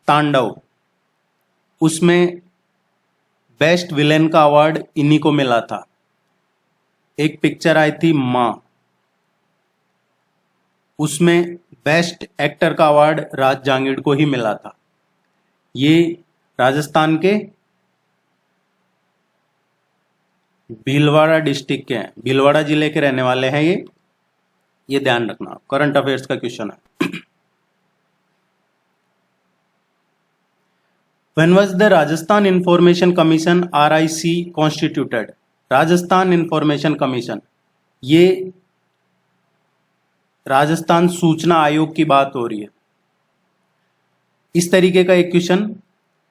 तांडव, उसमें बेस्ट विलेन का अवार्ड इन्हीं को मिला था। एक पिक्चर आई थी मां, उसमें बेस्ट एक्टर का अवार्ड राज जांगिड़ को ही मिला था। ये राजस्थान के भीलवाड़ा डिस्ट्रिक्ट के हैं, भीलवाड़ा जिले के रहने वाले हैं ये ध्यान रखना। करंट अफेयर्स का क्वेश्चन है। When was the Rajasthan Information Commission RIC constituted? Rajasthan information commission, ये राजस्थान सूचना आयोग की बात हो रही है। इस तरीके का एक क्वेश्चन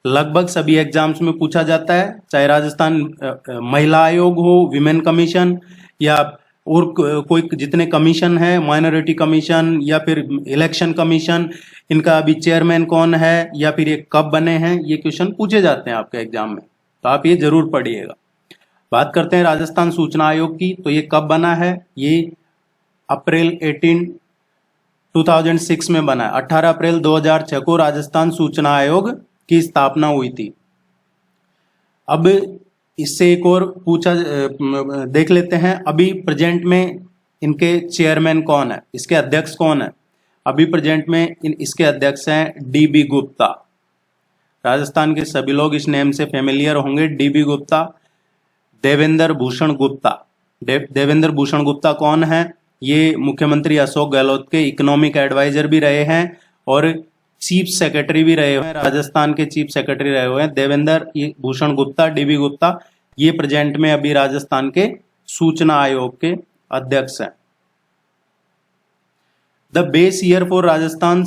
लगभग सभी एग्जाम्स में पूछा जाता है, चाहे राजस्थान महिला आयोग हो, विमेन कमीशन, या और कोई जितने कमीशन है, माइनॉरिटी कमीशन या फिर इलेक्शन कमीशन, इनका अभी चेयरमैन कौन है या फिर ये कब बने हैं, ये क्वेश्चन पूछे जाते हैं आपके एग्जाम में, तो आप ये जरूर पढ़िएगा। बात करते हैं राजस्थान सूचना आयोग की, तो ये कब बना है? ये अप्रैल 18, 2006 में बना है। 18 अप्रैल 2006 को राजस्थान सूचना आयोग की स्थापना हुई थी। अब इससे एक और पूछा देख लेते हैं, अभी प्रेजेंट में इनके चेयरमैन कौन है, इसके अध्यक्ष कौन है? अभी प्रेजेंट में इसके अध्यक्ष हैं डीबी गुप्ता। राजस्थान के सभी लोग इस नेम से फेमिलियर होंगे, डीबी गुप्ता। देवेंद्र भूषण गुप्ता, देवेंद्र भूषण गुप्ता कौन है? ये मुख्यमंत्री अशोक गहलोत के इकोनॉमिक एडवाइजर भी रहे हैं और चीफ सेक्रेटरी भी रहे हुए हैं, राजस्थान के चीफ सेक्रेटरी रहे हुए हैं देवेंद्र भूषण गुप्ता, डीबी गुप्ता। ये प्रेजेंट में अभी राजस्थान के सूचना आयोग के अध्यक्ष हैं। The base year for Rajasthan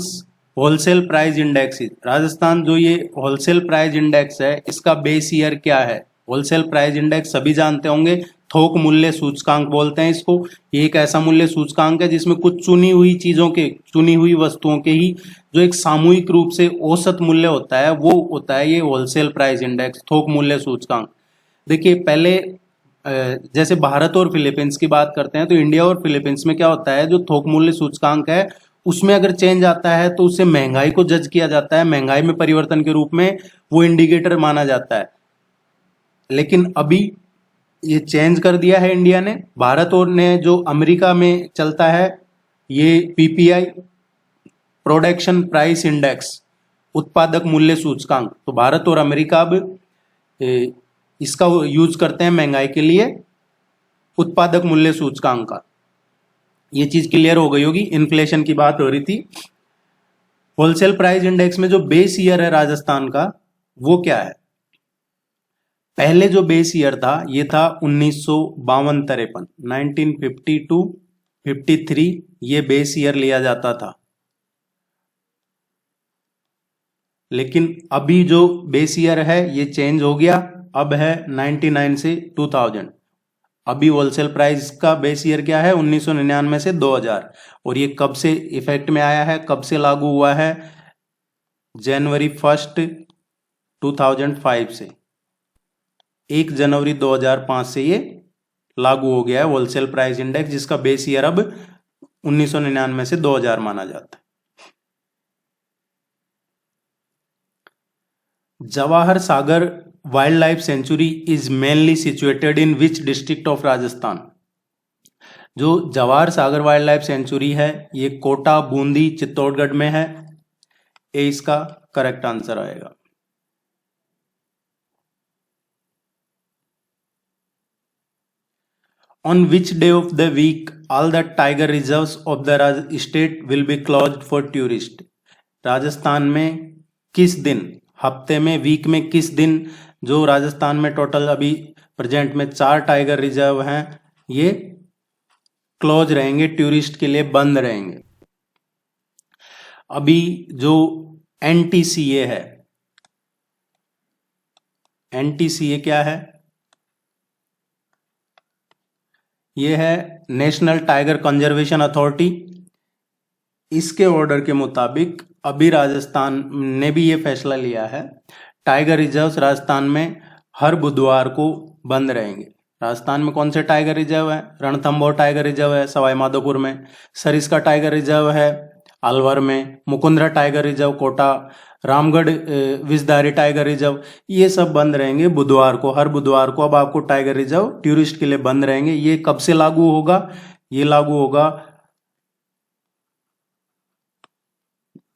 wholesale price index, Rajasthan जो ये होलसेल प्राइस इंडेक्स है इसका बेस ईयर क्या है? होलसेल प्राइस इंडेक्स सभी जानते होंगे, थोक मूल्य सूचकांक बोलते हैं इसको। ये एक ऐसा मूल्य सूचकांक है जिसमें कुछ चुनी हुई चीजों के, चुनी हुई वस्तुओं के ही जो एक सामूहिक रूप से औसत मूल्य होता है वो होता है ये होलसेल प्राइस इंडेक्स, थोक मूल्य सूचकांक। देखिए पहले जैसे भारत और फिलीपींस की बात करते हैं तो इंडिया और फिलीपींस में क्या होता है, जो थोक मूल्य सूचकांक है उसमें अगर चेंज आता है तो उससे महंगाई को जज किया जाता है, महंगाई में परिवर्तन के रूप में वो इंडिकेटर माना जाता है। लेकिन अभी ये चेंज कर दिया है इंडिया ने। भारत और ने जो अमेरिका में चलता है ये पीपीआई, प्रोडक्शन प्राइस इंडेक्स, उत्पादक मूल्य सूचकांक, तो भारत और अमेरिका अब इसका यूज करते हैं महंगाई के लिए उत्पादक मूल्य सूचकांक का। ये चीज क्लियर हो गई होगी, इन्फ्लेशन की बात हो रही थी। होलसेल प्राइस इंडेक्स में जो बेस ईयर है राजस्थान का वो क्या है? पहले जो बेस ईयर था ये था 1952-53, 1952-53 ये बेस ईयर लिया जाता था। लेकिन अभी जो बेस ईयर है ये चेंज हो गया, अब है 99 से 2000। अभी होलसेल प्राइस का बेस ईयर क्या है? 1999 से 2000। और ये कब से इफेक्ट में आया है, कब से लागू हुआ है? जनवरी 1, 2005 से, 1 जनवरी 2005 से ये लागू हो गया है होलसेल प्राइस इंडेक्स, जिसका बेस ईयर अब 1999 से 2000 माना जाता है। Jawahar Sagar wildlife sanctuary is mainly situated in which district of Rajasthan? जो Jawahar Sagar wildlife sanctuary है ये कोटा, बूंदी, चित्तौड़गढ़ में है। ये इसका करेक्ट आंसर आएगा। On which day of the week all the tiger reserves of the state will be closed for tourists? Rajasthan में किस दिन, हफ्ते में, वीक में किस दिन जो राजस्थान में टोटल अभी प्रेजेंट में 4 टाइगर रिजर्व हैं ये क्लोज रहेंगे, टूरिस्ट के लिए बंद रहेंगे? अभी जो एनटीसीए है, एनटीसीए क्या है? ये है नेशनल टाइगर कंजर्वेशन अथॉरिटी। इसके ऑर्डर के मुताबिक अभी राजस्थान ने भी ये फैसला लिया है, टाइगर रिजर्व्स राजस्थान में हर बुधवार को बंद रहेंगे। राजस्थान में कौन से टाइगर रिजर्व है? रणथंभौर टाइगर रिजर्व है सवाई माधोपुर में, सरिस्का टाइगर रिजर्व है अलवर में, Mukundra tiger reserve Kota, Ramgarh Vishdhari tiger reserve, ये सब बंद रहेंगे बुधवार को, हर बुधवार को। अब आपको टाइगर रिजर्व टूरिस्ट के लिए बंद रहेंगे। ये कब से लागू होगा? ये लागू होगा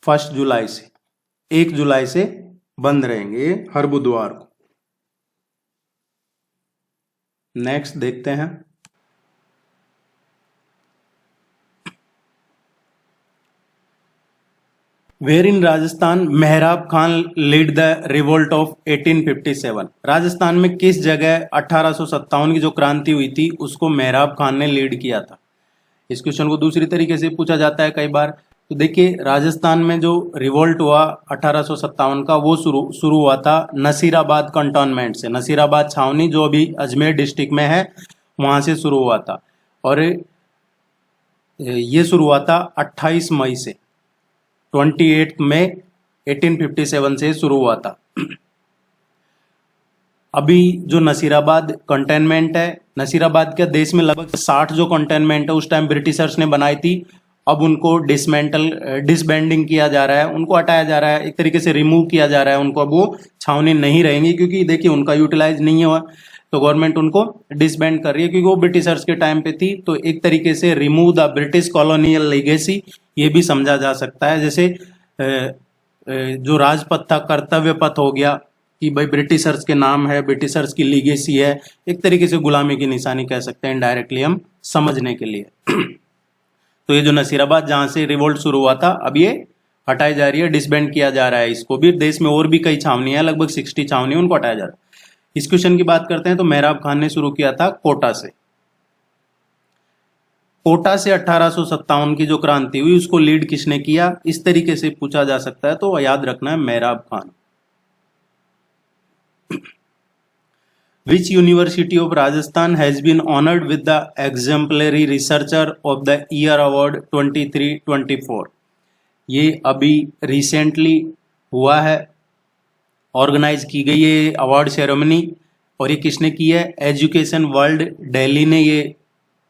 1 जुलाई से, 1 जुलाई से बंद रहेंगे हर बुधवार को। नेक्स्ट देखते हैं। वेयर इन राजस्थान मेहराब Khan lead the revolt of 1857? Rajasthan में किस जगह 1857 की जो क्रांति हुई थी उसको मेहराब खान ने लीड किया था? इस क्वेश्चन को दूसरी तरीके से पूछा जाता है कई बार। तो देखिए राजस्थान में जो रिवोल्ट हुआ 1857 का वो शुरू हुआ था नसीराबाद कंटोनमेंट से, नसीराबाद छावनी जो अभी अजमेर डिस्ट्रिक्ट में है वहां से शुरू हुआ था। और ये शुरू हुआ था 28 मई से, 28 मई 1857 से शुरू हुआ था। अभी जो नसीराबाद कंटेनमेंट है, नसीराबाद के देश में लगभग 60 जो कंटेनमेंट है उस टाइम ब्रिटिशर्स ने बनाई थी, अब उनको डिसबैंडिंग किया जा रहा है, उनको हटाया जा रहा है, एक तरीके से रिमूव किया जा रहा है उनको। अब वो छावनी नहीं रहेंगी क्योंकि देखिए उनका यूटिलाइज नहीं हुआ, तो गवर्नमेंट उनको डिसबैंड कर रही है क्योंकि वो ब्रिटिशर्स के टाइम पे थी। तो एक तरीके से remove the British colonial legacy ये भी समझा जा सकता है। जैसे जो राजपथ था कर्तव्य पथ हो गया कि भाई ब्रिटिशर्स के नाम है, ब्रिटिशर्स की लीगेसी है, एक तरीके से गुलामी की निशानी कह सकते हैं इनडायरेक्टली हम समझने के लिए। तो ये जो नसीराबाद जहां से रिवोल्ट शुरू हुआ था अब ये हटाई जा रही है, डिसबैंड किया जा रहा है इसको भी। देश में और भी कई छावनियां हैं, लगभग 60 छावनी, उनको हटाया जा रहा है। इस क्वेश्चन की बात करते हैं तो मेहराब खान ने शुरू किया था कोटा से। कोटा से 1857 की जो क्रांति हुई उसको लीड किसने किया, इस तरीके से पूछा जा सकता है, तो याद रखना है मेहराब Khan. Which University of Rajasthan has been honored with the Exemplary Researcher of the Year Award 23-24? ये अभी रिसेंटली हुआ है, ऑर्गेनाइज की गई है अवार्ड सेरेमनी, और ये किसने की है, एजुकेशन वर्ल्ड दिल्ली ने ये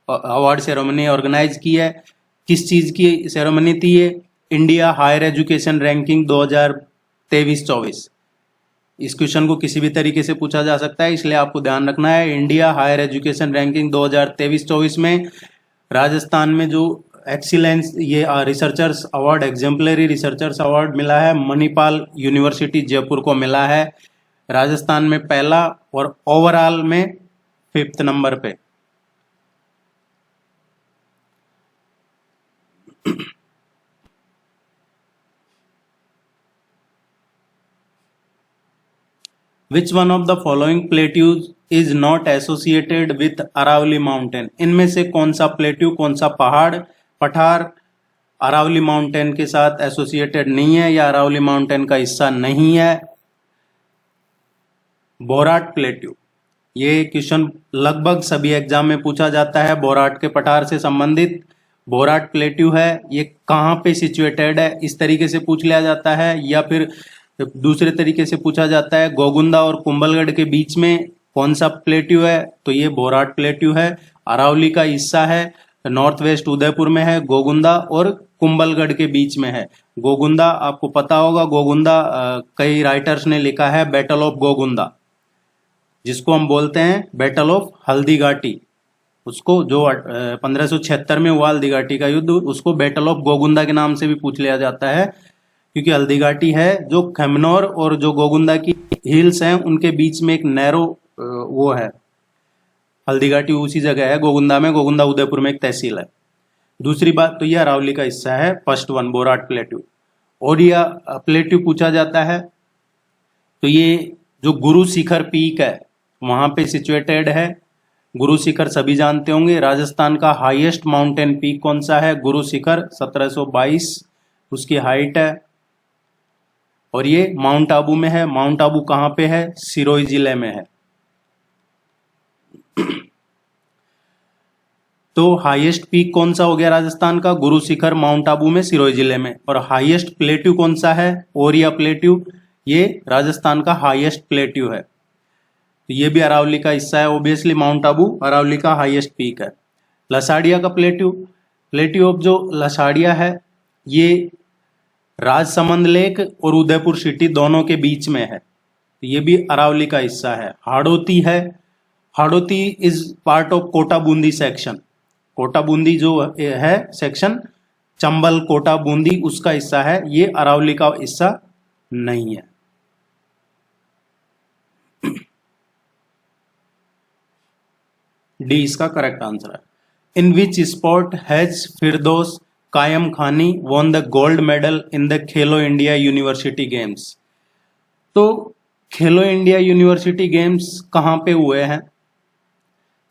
अवार्ड सेरेमनी ऑर्गेनाइज की है। किस चीज़ की सेरेमनी थी ये, इंडिया हायर एजुकेशन रैंकिंग 2023-24। इस क्वेश्चन को किसी भी तरीके से पूछा जा सकता है, इसलिए आपको ध्यान रखना है। इंडिया हायर एजुकेशन रैंकिंग 2023-24 में राजस्थान में जो एक्सीलेंस ये researchers award, exemplary researchers award मिला है, मणिपाल यूनिवर्सिटी जयपुर को मिला है। राजस्थान में पहला और ओवरऑल में 5th नंबर पे। Which one of the following plateaus is not associated with Aravalli mountain? इनमें से कौन सा प्लेट्यू, कौन सा पठार अरावली माउंटेन के साथ एसोसिएटेड नहीं है या अरावली माउंटेन का हिस्सा नहीं है? Borat plateau. ये क्वेश्चन लगभग सभी एग्जाम में पूछा जाता है, बोराट के पठार से संबंधित। बोराट प्लेट्यू है, ये कहाँ पे सिचुएटेड है, इस तरीके से पूछ लिया जाता है, या फिर दूसरे तरीके से पूछा जाता है गोगुंदा और कुंभलगढ़ के बीच में कौन सा प्लेट्यू है, तो ये बोराट प्लेट्यू है। अरावली का हिस्सा है, नॉर्थ वेस्ट उदयपुर में है, गोगुंदा और कुंभलगढ़ के बीच में है। गोगुंदा आपको पता होगा, गोगुंदा कई राइटर्स ने लिखा है बैटल ऑफ गोगुंदा, जिसको हम बोलते हैं बैटल ऑफ हल्दी घाटी। उसको जो 1576 में हुआ हल्दी घाटी का युद्ध, उसको बैटल ऑफ गोगुंदा के नाम से भी पूछ लिया जाता है, क्योंकि हल्दी घाटी है जो खेमनौर और जो गोगुंदा की हिल्स हैं उनके बीच में एक नैरो वो है। हल्दी घाटी उसी जगह है गोगुंदा में, गोगुंदा उदयपुर में एक तहसील है। दूसरी बात तो यह अरावली का हिस्सा है, फर्स्ट वन बोराट प्लेट्यू। और यह प्लेट्यू पूछा जाता है तो ये जो गुरु शिखर पीक है वहां पे सिचुएटेड है। गुरु शिखर सभी जानते होंगे, राजस्थान का हाईएस्ट माउंटेन पीक कौन सा है, गुरु शिखर 1722 उसकी हाइट है, और ये माउंट आबू में है। माउंट आबू कहां पे है, सिरोही जिले में है। तो हाईएस्ट पीक कौन सा हो गया राजस्थान का, गुरु शिखर, माउंट आबू में, सिरोही जिले में। और हाईएस्ट प्लेट्यू कौन सा है, ओरिया प्लेट्यू, ये राजस्थान का हाईएस्ट प्लेट्यू है। तो ये भी अरावली का हिस्सा है, ऑब्वियसली माउंट आबू अरावली का हाईएस्ट पीक है। लसाड़िया का प्लेट्यू ऑफ जो लसाड़िया है ये राजसमंद लेक और उदयपुर सिटी दोनों के बीच में है, तो ये भी अरावली का हिस्सा है। हाड़ौती है, Hadoti is part of Kota Bundi section. Kota Bundi जो है सेक्शन, चंबल कोटा बूंदी, उसका हिस्सा है, ये अरावली का हिस्सा नहीं है। डी इसका करेक्ट आंसर है। इन विच स्पोर्ट हैज फिरदौस कायम खानी won the gold medal in the Khelo India university games? तो खेलो इंडिया यूनिवर्सिटी गेम्स कहाँ पे हुए हैं?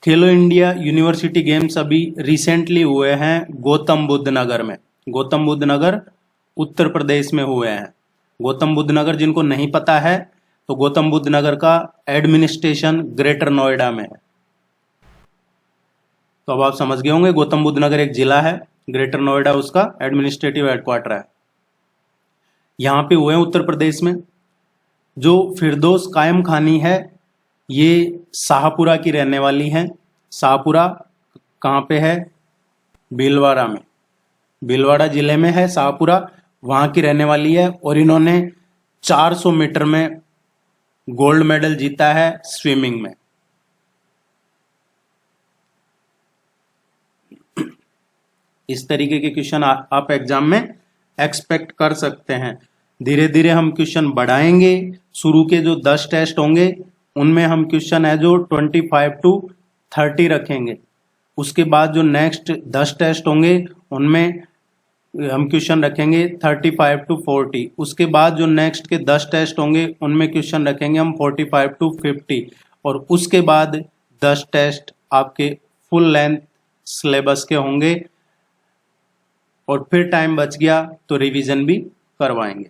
खेलो इंडिया यूनिवर्सिटी गेम्स अभी रिसेंटली हुए हैं गौतम बुद्ध नगर में। गौतम बुद्ध नगर उत्तर प्रदेश में हुए हैं। गौतम बुद्ध नगर जिनको नहीं पता है तो गौतम बुद्ध नगर का एडमिनिस्ट्रेशन ग्रेटर नोएडा में है। तो अब आप समझ गए होंगे, गौतम बुद्ध नगर एक जिला है, ग्रेटर नोएडा उसका एडमिनिस्ट्रेटिव हेडक्वार्टर है। यहाँ पे हुए हैं उत्तर प्रदेश में। जो फिरदौस कायम खानी है ये शाहपुरा की रहने वाली हैं। शाहपुरा कहाँ पे है, भीलवाड़ा में, भीलवाड़ा जिले में है शाहपुरा, वहाँ की रहने वाली है। और इन्होंने 400 मीटर में गोल्ड मेडल जीता है स्विमिंग में। इस तरीके के क्वेश्चन आप एग्जाम में एक्सपेक्ट कर सकते हैं। धीरे धीरे हम क्वेश्चन बढ़ाएंगे। शुरू के जो 10 टेस्ट होंगे उनमें हम क्वेश्चन है जो 25 to 30 रखेंगे। उसके बाद जो नेक्स्ट 10 टेस्ट होंगे उनमें हम क्वेश्चन रखेंगे 35 टू 40। उसके बाद जो नेक्स्ट के 10 टेस्ट होंगे उनमें क्वेश्चन रखेंगे हम 45 टू 50, और उसके बाद 10 टेस्ट आपके फुल लेंथ सिलेबस के होंगे, और फिर टाइम बच गया तो रिवीजन भी करवाएंगे।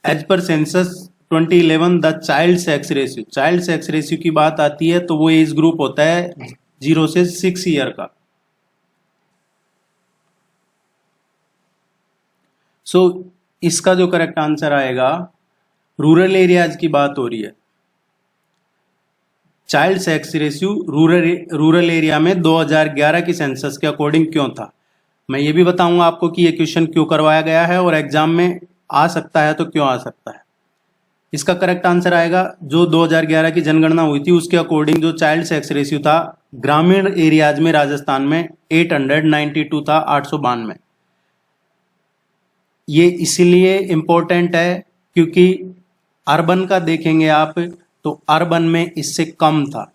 As per census 2011 the child sex ratio की बात आती है तो वो एज ग्रुप होता है 0 से 6 ईयर का। सो इसका जो करेक्ट आंसर आएगा, रूरल एरियाज की बात हो रही है, child sex ratio rural area में 2011 की सेंसस के अकॉर्डिंग क्यों था। मैं ये भी बताऊंगा आपको कि ये क्वेश्चन क्यों करवाया गया है और एग्जाम में आ सकता है तो क्यों आ सकता है। इसका करेक्ट आंसर आएगा, जो 2011 की जनगणना हुई थी उसके अकॉर्डिंग जो चाइल्ड सेक्स रेशियो था ग्रामीण एरियाज में राजस्थान में 892 था, 892। ये इसीलिए इंपॉर्टेंट है क्योंकि अर्बन का देखेंगे आप तो अर्बन में इससे कम था,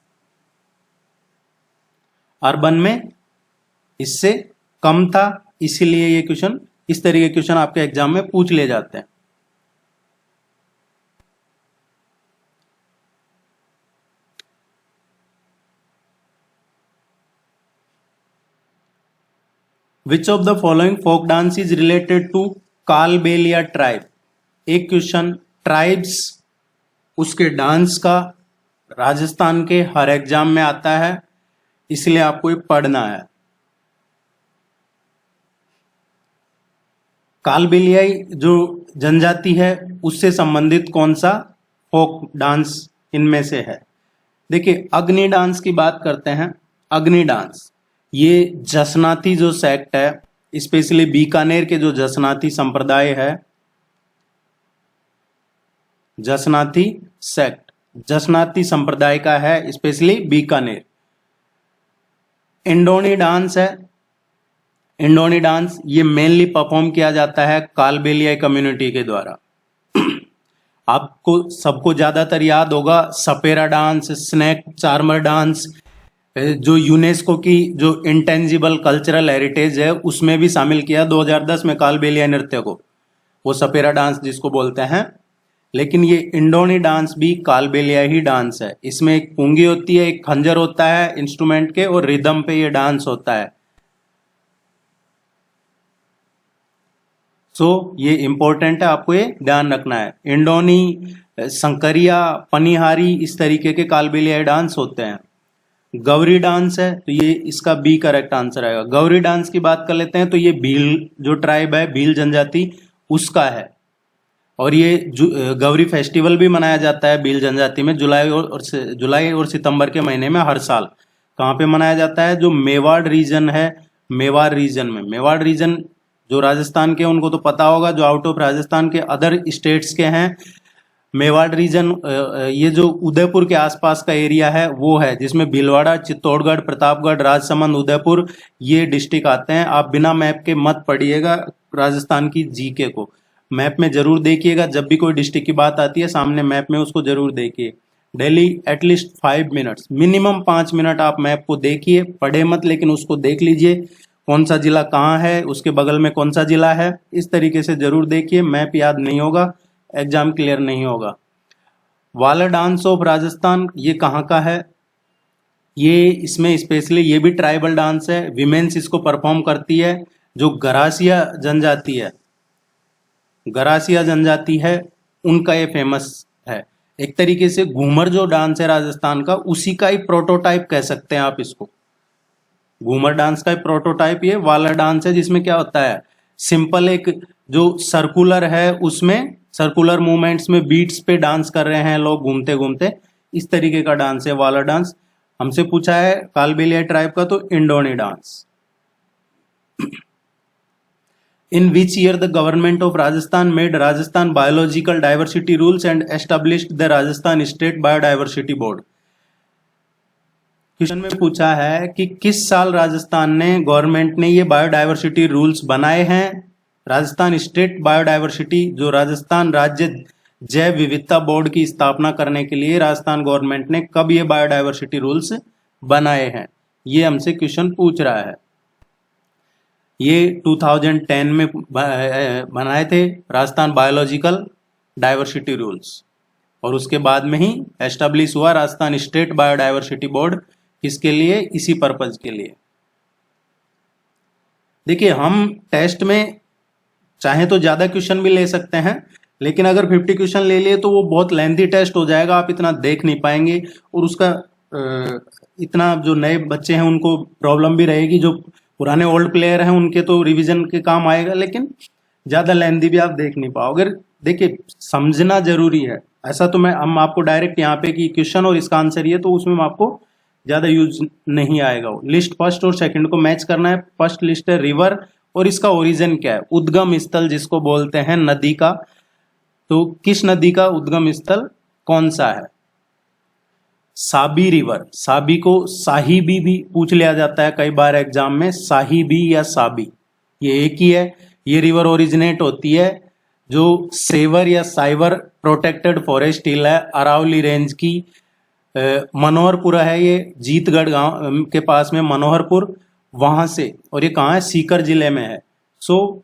अर्बन में इससे कम था, इसीलिए ये क्वेश्चन, इस तरह के क्वेश्चन आपके एग्जाम में पूछ ले जाते हैं। Which of the following folk dance is related to Kalbelia tribe. एक क्वेश्चन ट्राइब्स उसके डांस का राजस्थान के हर एग्जाम में आता है, इसलिए आपको ये पढ़ना है। कालबेलियाई जो जनजाति है उससे संबंधित कौन सा फोक डांस इनमें से है। देखिए अग्नि डांस की बात करते हैं। अग्नि डांस ये जसनाती जो सेक्ट है, स्पेशली बीकानेर के जो जसनाती संप्रदाय है, जसनाती सेक्ट जसनाती संप्रदाय का है, स्पेशली बीकानेर। इंडोनी डांस है, इंडोनी डांस ये मेनली परफॉर्म किया जाता है कालबेलिया कम्युनिटी के द्वारा। आपको सबको ज्यादातर याद होगा सपेरा डांस, स्नेक चार्मर डांस, जो यूनेस्को की जो इंटेंजिबल कल्चरल हेरिटेज है उसमें भी शामिल किया 2010 में कालबेलिया नृत्य को, वो सपेरा डांस जिसको बोलते हैं। लेकिन ये इंडोनी डांस भी कालबेलिया ही डांस है। इसमें एक पुंगी होती है, एक खंजर होता है इंस्ट्रूमेंट के, और रिदम पे ये डांस होता है। सो ये इंपॉर्टेंट है, आपको ये ध्यान रखना है। इंडोनी, संकरिया, पनिहारी, इस तरीके के कालबेलिया डांस होते हैं। गौरी डांस है तो ये इसका बी करेक्ट आंसर आएगा। गौरी डांस की बात कर लेते हैं तो ये भील जो ट्राइब है, भील जनजाति, उसका है, और ये गौरी फेस्टिवल भी मनाया जाता है भील जनजाति में जुलाई और सितंबर के महीने में हर साल। कहाँ पे मनाया जाता है? जो मेवाड़ रीजन है, मेवाड़ रीजन में। मेवाड़ रीजन जो राजस्थान के, उनको तो पता होगा, जो आउट ऑफ राजस्थान के अदर स्टेट्स के हैं, मेवाड़ रीजन ये जो उदयपुर के आसपास का एरिया है वो है, जिसमें भीलवाड़ा, चित्तौड़गढ़, प्रतापगढ़, राजसमंद, उदयपुर ये डिस्ट्रिक्ट आते हैं। आप बिना मैप के मत पढ़िएगा राजस्थान की जीके को, मैप में जरूर देखिएगा। जब भी कोई डिस्ट्रिक्ट की बात आती है सामने मैप में उसको जरूर देखिए। Daily at least 5 minutes, minimum 5 minute आप मैप को देखिए, पढ़े मत, लेकिन उसको देख लीजिए कौन सा जिला कहाँ है, उसके बगल में कौन सा जिला है, इस तरीके से जरूर देखिए। मैप याद नहीं होगा एग्जाम क्लियर नहीं होगा। वाला डांस ऑफ राजस्थान ये कहाँ का है? ये इसमें स्पेशली ये भी ट्राइबल डांस है, विमेन्स इसको परफॉर्म करती है। जो गरासिया जनजाति है, गरासिया जनजाति है, उनका ये फेमस है। एक तरीके से घूमर जो डांस है राजस्थान का, उसी का ही प्रोटोटाइप कह सकते हैं आप इसको। घूमर डांस का प्रोटोटाइप ये वाला डांस है, जिसमें क्या होता है, सिंपल एक जो सर्कुलर है उसमें सर्कुलर मूवमेंट्स में बीट्स पे डांस कर रहे हैं लोग घूमते घूमते, इस तरीके का डांस है वाला डांस। हमसे पूछा है कालबेलिया ट्राइब का, तो इंडोनी dance. In which year the government of Rajasthan made Rajasthan biological diversity rules and established the Rajasthan State Biodiversity Board? Question में पूछा है कि किस साल राजस्थान ने, गवर्नमेंट ने ये बायोडाइवर्सिटी रूल्स बनाए हैं। राजस्थान स्टेट बायोडाइवर्सिटी, जो राजस्थान राज्य जैव विविधता बोर्ड की स्थापना करने के लिए राजस्थान गवर्नमेंट ने कब ये बायोडाइवर्सिटी रूल्स बनाए हैं, ये हमसे क्वेश्चन पूछ रहा है। ये 2010 में बनाए थे राजस्थान बायोलॉजिकल डाइवर्सिटी रूल्स, और उसके बाद में ही एस्टेब्लिश हुआ राजस्थान स्टेट बायोडाइवर्सिटी बोर्ड। किसके लिए? इसी पर्पज के लिए। देखिए, हम टेस्ट में चाहे तो ज्यादा क्वेश्चन भी ले सकते हैं, लेकिन अगर 50 क्वेश्चन ले लिए तो वो बहुत लेंथी टेस्ट हो जाएगा, आप इतना देख नहीं पाएंगे, और उसका इतना जो नए बच्चे हैं उनको प्रॉब्लम भी रहेगी, जो पुराने ओल्ड प्लेयर हैं उनके तो रिवीजन के काम आएगा, लेकिन ज्यादा लेंथी भी आप देख नहीं पाओगे। देखिए, समझना जरूरी है। ऐसा तो हम आपको डायरेक्ट यहाँ पे कि क्वेश्चन और इसका आंसर ये, तो उसमें आपको ज्यादा यूज नहीं आएगा। वो लिस्ट फर्स्ट और सेकंड को मैच करना है। फर्स्ट लिस्ट है रिवर, और इसका ओरिजिन क्या है? उद्गम स्थल जिसको बोलते हैं नदी का। तो किस नदी का उद्गम स्थल कौन सा है? साबी रिवर। साबी को साहिबी भी पूछ लिया जाता है कई बार एग्जाम में, साहिबी या साबी, ये एक ही है। ये रिवर ओरिजिनेट होती है जो सेवर या साइवर प्रोटेक्टेड फॉरेस्ट हिल है, अरावली रेंज की। मनोहरपुरा है ये, जीतगढ़ गांव के पास में मनोहरपुर, वहां से। और ये कहाँ है? सीकर जिले में है। सो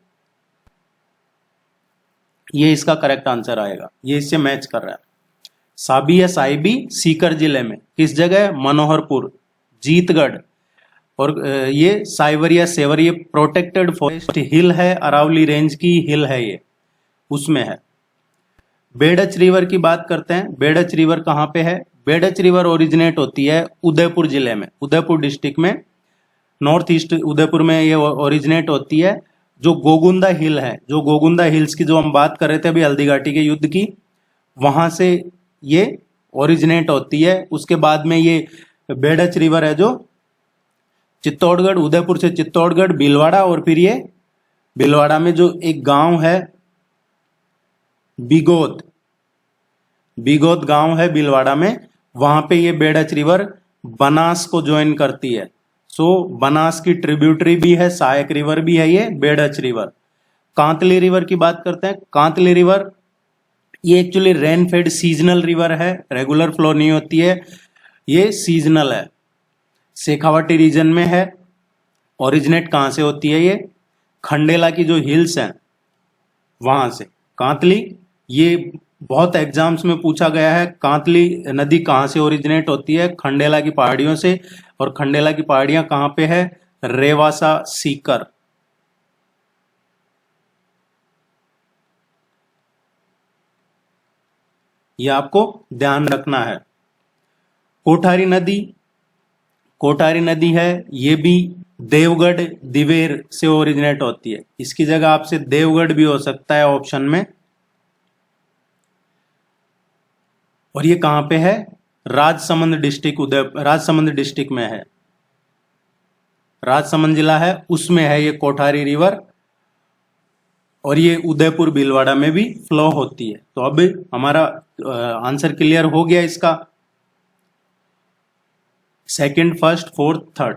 ये इसका करेक्ट आंसर आएगा, ये इससे मैच कर रहा है। साबी या साइबी सीकर जिले में, किस जगह? मनोहरपुर, जीतगढ़। और ये साइवर या सेवर, ये प्रोटेक्टेड फॉरेस्ट हिल है, अरावली रेंज की हिल है ये, उसमें है। बेडच रिवर की बात करते हैं। बेडच रिवर कहाँ पे है? बेडच रिवर ओरिजिनेट होती है उदयपुर जिले में, उदयपुर डिस्ट्रिक्ट में, नॉर्थ ईस्ट उदयपुर में ये ओरिजिनेट होती है। जो गोगुंदा हिल है, जो गोगुंदा हिल्स की जो हम बात कर रहे थे अभी हल्दी घाटी के युद्ध की, वहां से ये ओरिजिनेट होती है। उसके बाद में ये बेडच रिवर है जो चित्तौड़गढ़, उदयपुर से चित्तौड़गढ़, भीलवाड़ा, और फिर ये भीलवाड़ा में जो एक गांव है बिगोत, बिगोत गांव है भीलवाड़ा में, वहां पे ये बेडच रिवर बनास को ज्वाइन करती है। सो बनास की ट्रिब्यूटरी भी है, सहायक रिवर भी है ये बेडच रिवर। कांतली रिवर की बात करते हैं। कांतली रिवर ये actually rain fade seasonal river है, रेगुलर फ्लो नहीं होती है, ये सीजनल है, शेखावाटी रीजन में है। ओरिजिनेट कहां से होती है? ये खंडेला की जो हिल्स हैं वहां से। कांतली, ये बहुत एग्जाम्स में पूछा गया है, कांतली नदी कहां से ओरिजिनेट होती है? खंडेला की पहाड़ियों से। और खंडेला की पहाड़ियां कहां पे है? रेवासा, सीकर। ये आपको ध्यान रखना है। कोठारी नदी, कोठारी नदी है, ये भी देवगढ़ दिवेर से ओरिजिनेट होती है। इसकी जगह आपसे देवगढ़ भी हो सकता है ऑप्शन में। और ये कहां पे है? राजसमंद डिस्ट्रिक्ट, राजसमंद डिस्ट्रिक्ट में है, राजसमंद जिला है, उसमें है ये कोठारी रिवर। और ये उदयपुर भीलवाड़ा में भी फ्लो होती है। तो अब हमारा आंसर क्लियर हो गया इसका, second, first, fourth, third.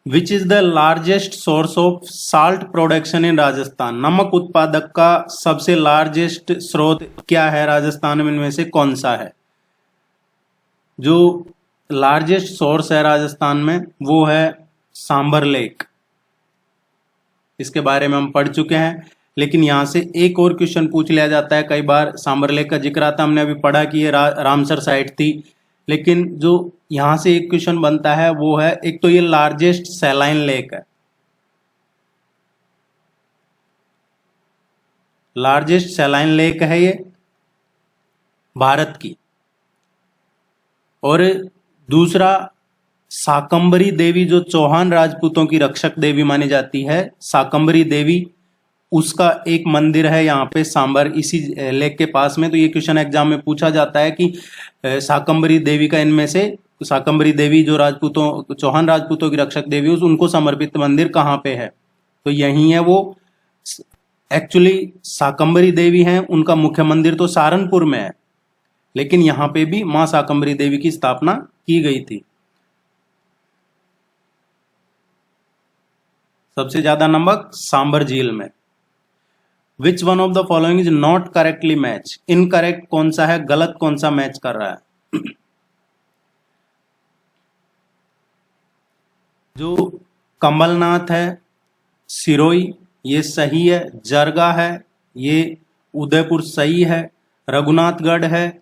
Which is the largest source of salt production in Rajasthan? नमक उत्पादक का सबसे लार्जेस्ट स्रोत क्या है राजस्थान में? इनमें से कौन सा है? जो लार्जेस्ट सोर्स है राजस्थान में वो है सांबर लेक। इसके बारे में हम पढ़ चुके हैं, लेकिन यहां से एक और क्वेश्चन पूछ लिया जाता है कई बार। सांबर लेक का जिक्र आता, हमने अभी पढ़ा कि ये रामसर साइट थी, लेकिन जो यहां से एक क्वेश्चन बनता है वो है, एक तो ये लार्जेस्ट सैलाइन लेक है, लार्जेस्ट सैलाइन लेक है ये भारत की। और दूसरा, शाकंभरी देवी जो चौहान राजपूतों की रक्षक देवी मानी जाती है, शाकंभरी देवी, उसका एक मंदिर है यहाँ पे सांबर, इसी लेक के पास में। तो ये क्वेश्चन एग्जाम में पूछा जाता है कि शाकंभरी देवी का, इनमें से शाकंभरी देवी जो राजपूतों, चौहान राजपूतों की रक्षक देवी, उनको समर्पित मंदिर कहाँ पे है? तो यही है वो। एक्चुअली शाकंभरी देवी हैं, उनका मुख्य मंदिर तो सहारनपुर में है, लेकिन यहां पे भी मां शाकंभरी देवी की स्थापना की गई थी। सबसे ज्यादा नमक सांबर झील में। Which one of the following is not correctly match, incorrect कौन सा है, गलत कौन सा मैच कर रहा है। जो कमलनाथ है, सिरोही ये सही है, जरगा है ये उदयपुर सही है, रघुनाथगढ़ है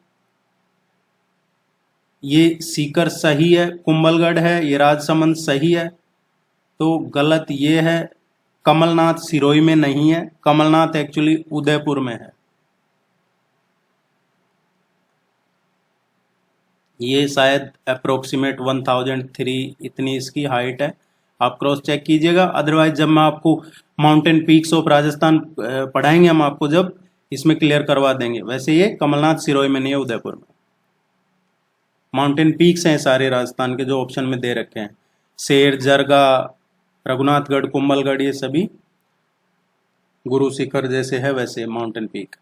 ये सीकर सही है, कुंभलगढ़ है ये राजसमंद सही है। तो गलत ये है, कमलनाथ सिरोही में नहीं है, कमलनाथ एक्चुअली उदयपुर में है। ये शायद अप्रोक्सीमेट 1003 इतनी इसकी हाइट है, आप क्रॉस चेक कीजिएगा। अदरवाइज जब मैं आपको माउंटेन पीक्स ऑफ राजस्थान पढ़ाएंगे, हम आपको जब इसमें क्लियर करवा देंगे। वैसे ये कमलनाथ सिरोही में नहीं है, उदयपुर में। माउंटेन पीक्स हैं सारे राजस्थान के जो ऑप्शन में दे रखे हैं, शेर, जरगा, रघुनाथगढ़, कुंभलगढ़, ये सभी गुरु शिखर जैसे है वैसे mountain peak.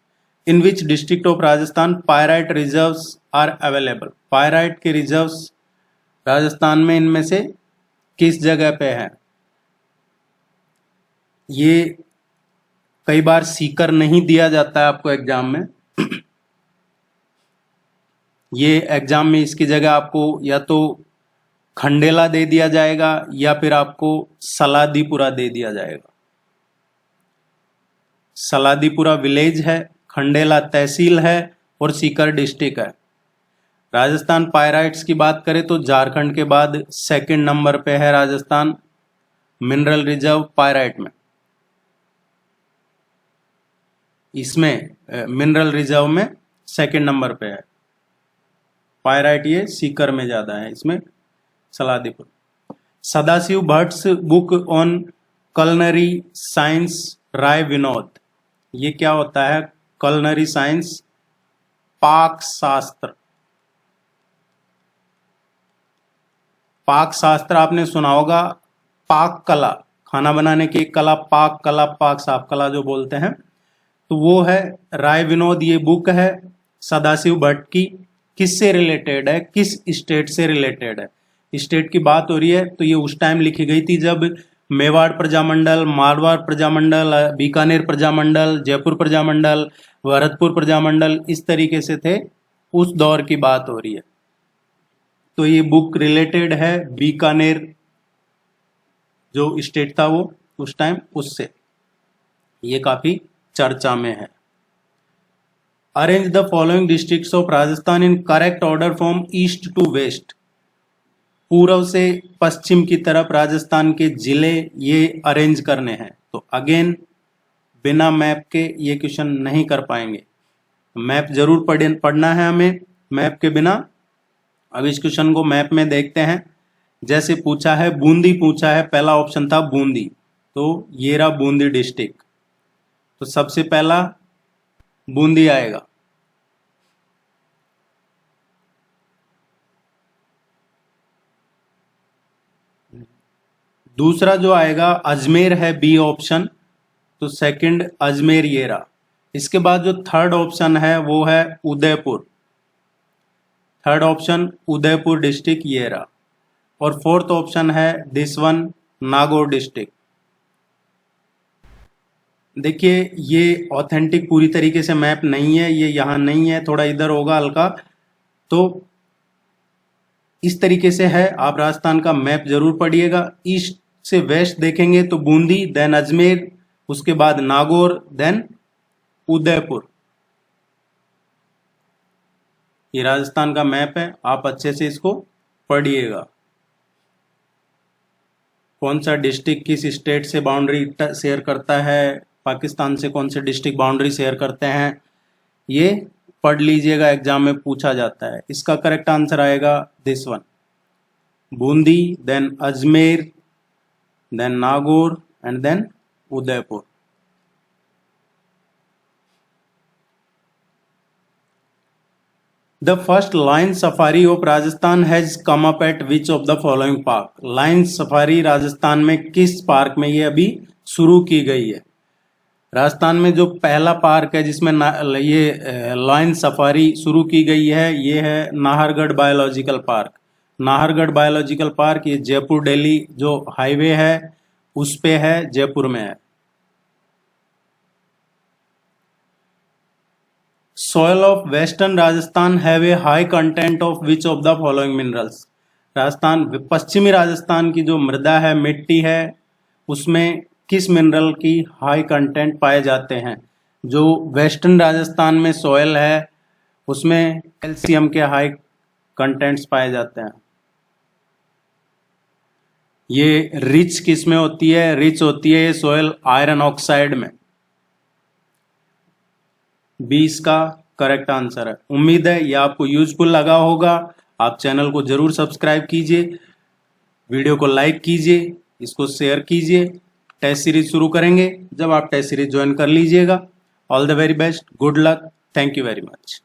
In which district of Rajasthan pyrite reserves are available, pyrite के रिजर्व्स राजस्थान में इनमें से किस जगह पे है। ये कई बार सीकर नहीं दिया जाता है आपको एग्जाम में। ये एग्जाम में इसकी जगह आपको या तो खंडेला दे दिया जाएगा या फिर आपको सलादीपुरा दे दिया जाएगा। सलादीपुरा विलेज है, खंडेला तहसील है और सीकर डिस्ट्रिक्ट है। राजस्थान पायराइट्स की बात करें तो झारखंड के बाद सेकंड नंबर पे है राजस्थान मिनरल रिजर्व पायराइट में। इसमें मिनरल रिजर्व में सेकंड नंबर पे है पायराइट, ये सीकर में ज्यादा है, इसमें Saladipur. Sadashiv Bhatt's book on culinary science Rai Vinod, ये क्या होता है, कलनरी साइंस पाक शास्त्र। पाक शास्त्र आपने सुना होगा, पाक कला खाना बनाने की एक कला, पाक कला, पाक साफ कला जो बोलते हैं, तो वो है राय विनोद। ये बुक है सदाशिव भट्ट की, किससे रिलेटेड है, किस स्टेट से रिलेटेड है। स्टेट की बात हो रही है तो ये उस टाइम लिखी गई थी जब मेवाड़ प्रजामंडल, मारवाड़ प्रजामंडल, बीकानेर प्रजामंडल, जयपुर प्रजामंडल, भरतपुर प्रजामंडल इस तरीके से थे, उस दौर की बात हो रही है। तो ये बुक रिलेटेड है बीकानेर जो स्टेट था वो उस टाइम, उससे ये काफी चर्चा में है। Arrange the following districts of Rajasthan in correct order from east to west, पूर्व से पश्चिम की तरफ राजस्थान के जिले ये अरेंज करने हैं। तो अगेन बिना मैप के ये क्वेश्चन नहीं कर पाएंगे, मैप जरूर पढ़ना है हमें मैप के बिना। अब इस क्वेश्चन को मैप में देखते हैं। जैसे पूछा है बूंदी, पूछा है, पहला ऑप्शन था बूंदी, तो ये रहा बूंदी डिस्ट्रिक्ट, तो सबसे पहला बूंदी आएगा। दूसरा जो आएगा अजमेर है, बी ऑप्शन, तो सेकंड अजमेर ये रहा। इसके बाद जो थर्ड ऑप्शन है वो है Udaipur, third option Udaipur district ये रहा। और फोर्थ ऑप्शन है दिस वन नागौर डिस्ट्रिक्ट। देखिए ये ऑथेंटिक पूरी तरीके से मैप नहीं है, ये यहां नहीं है, थोड़ा इधर होगा हल्का, तो इस तरीके से है। आप राजस्थान का मैप जरूर पढ़िएगा। ईस्ट से वेस्ट देखेंगे तो बूंदी, देन अजमेर, उसके बाद नागौर, देन उदयपुर। ये राजस्थान का मैप है, आप अच्छे से इसको पढ़िएगा। कौन सा डिस्ट्रिक्ट किस स्टेट से बाउंड्री शेयर करता है, पाकिस्तान से कौन से डिस्ट्रिक्ट बाउंड्री शेयर करते हैं, ये पढ़ लीजिएगा, एग्जाम में पूछा जाता है। इसका करेक्ट आंसर आएगा this one, Bundi, then Ajmer, then Nagaur and then Udaipur. The first lion safari of Rajasthan has come up at which of the following park? Line safari Rajasthan में किस पार्क में ये अभी शुरू की गई है। राजस्थान में जो पहला पार्क है जिसमें ये लाइन सफारी शुरू की गई है ये है Nahargarh biological park. Nahargarh biological park ये जयपुर दिल्ली जो हाईवे है उस पे है, जयपुर में है। Soil of western Rajasthan have a high content of which of the following minerals. Rajasthan, पश्चिमी राजस्थान की जो मृदा है, मिट्टी है, उसमें किस मिनरल की हाई कंटेंट पाए जाते हैं। जो वेस्टर्न राजस्थान में सॉयल है उसमें कैल्शियम के हाई कंटेंट्स पाए जाते हैं। ये रिच किस में होती है? रिच होती है ये सॉयल आयरन ऑक्साइड में। 20 का करेक्ट आंसर है। उम्मीद है ये आपको यूजफुल लगा होगा। आप चैनल को जरूर सब्सक्राइब कीजिए, वीडियो को लाइक कीजिए, इसको शेयर कीजिए। टेस्ट सीरीज शुरू करेंगे जब आप टेस्ट सीरीज ज्वाइन कर लीजिएगा। All the very best, good luck, thank you very much.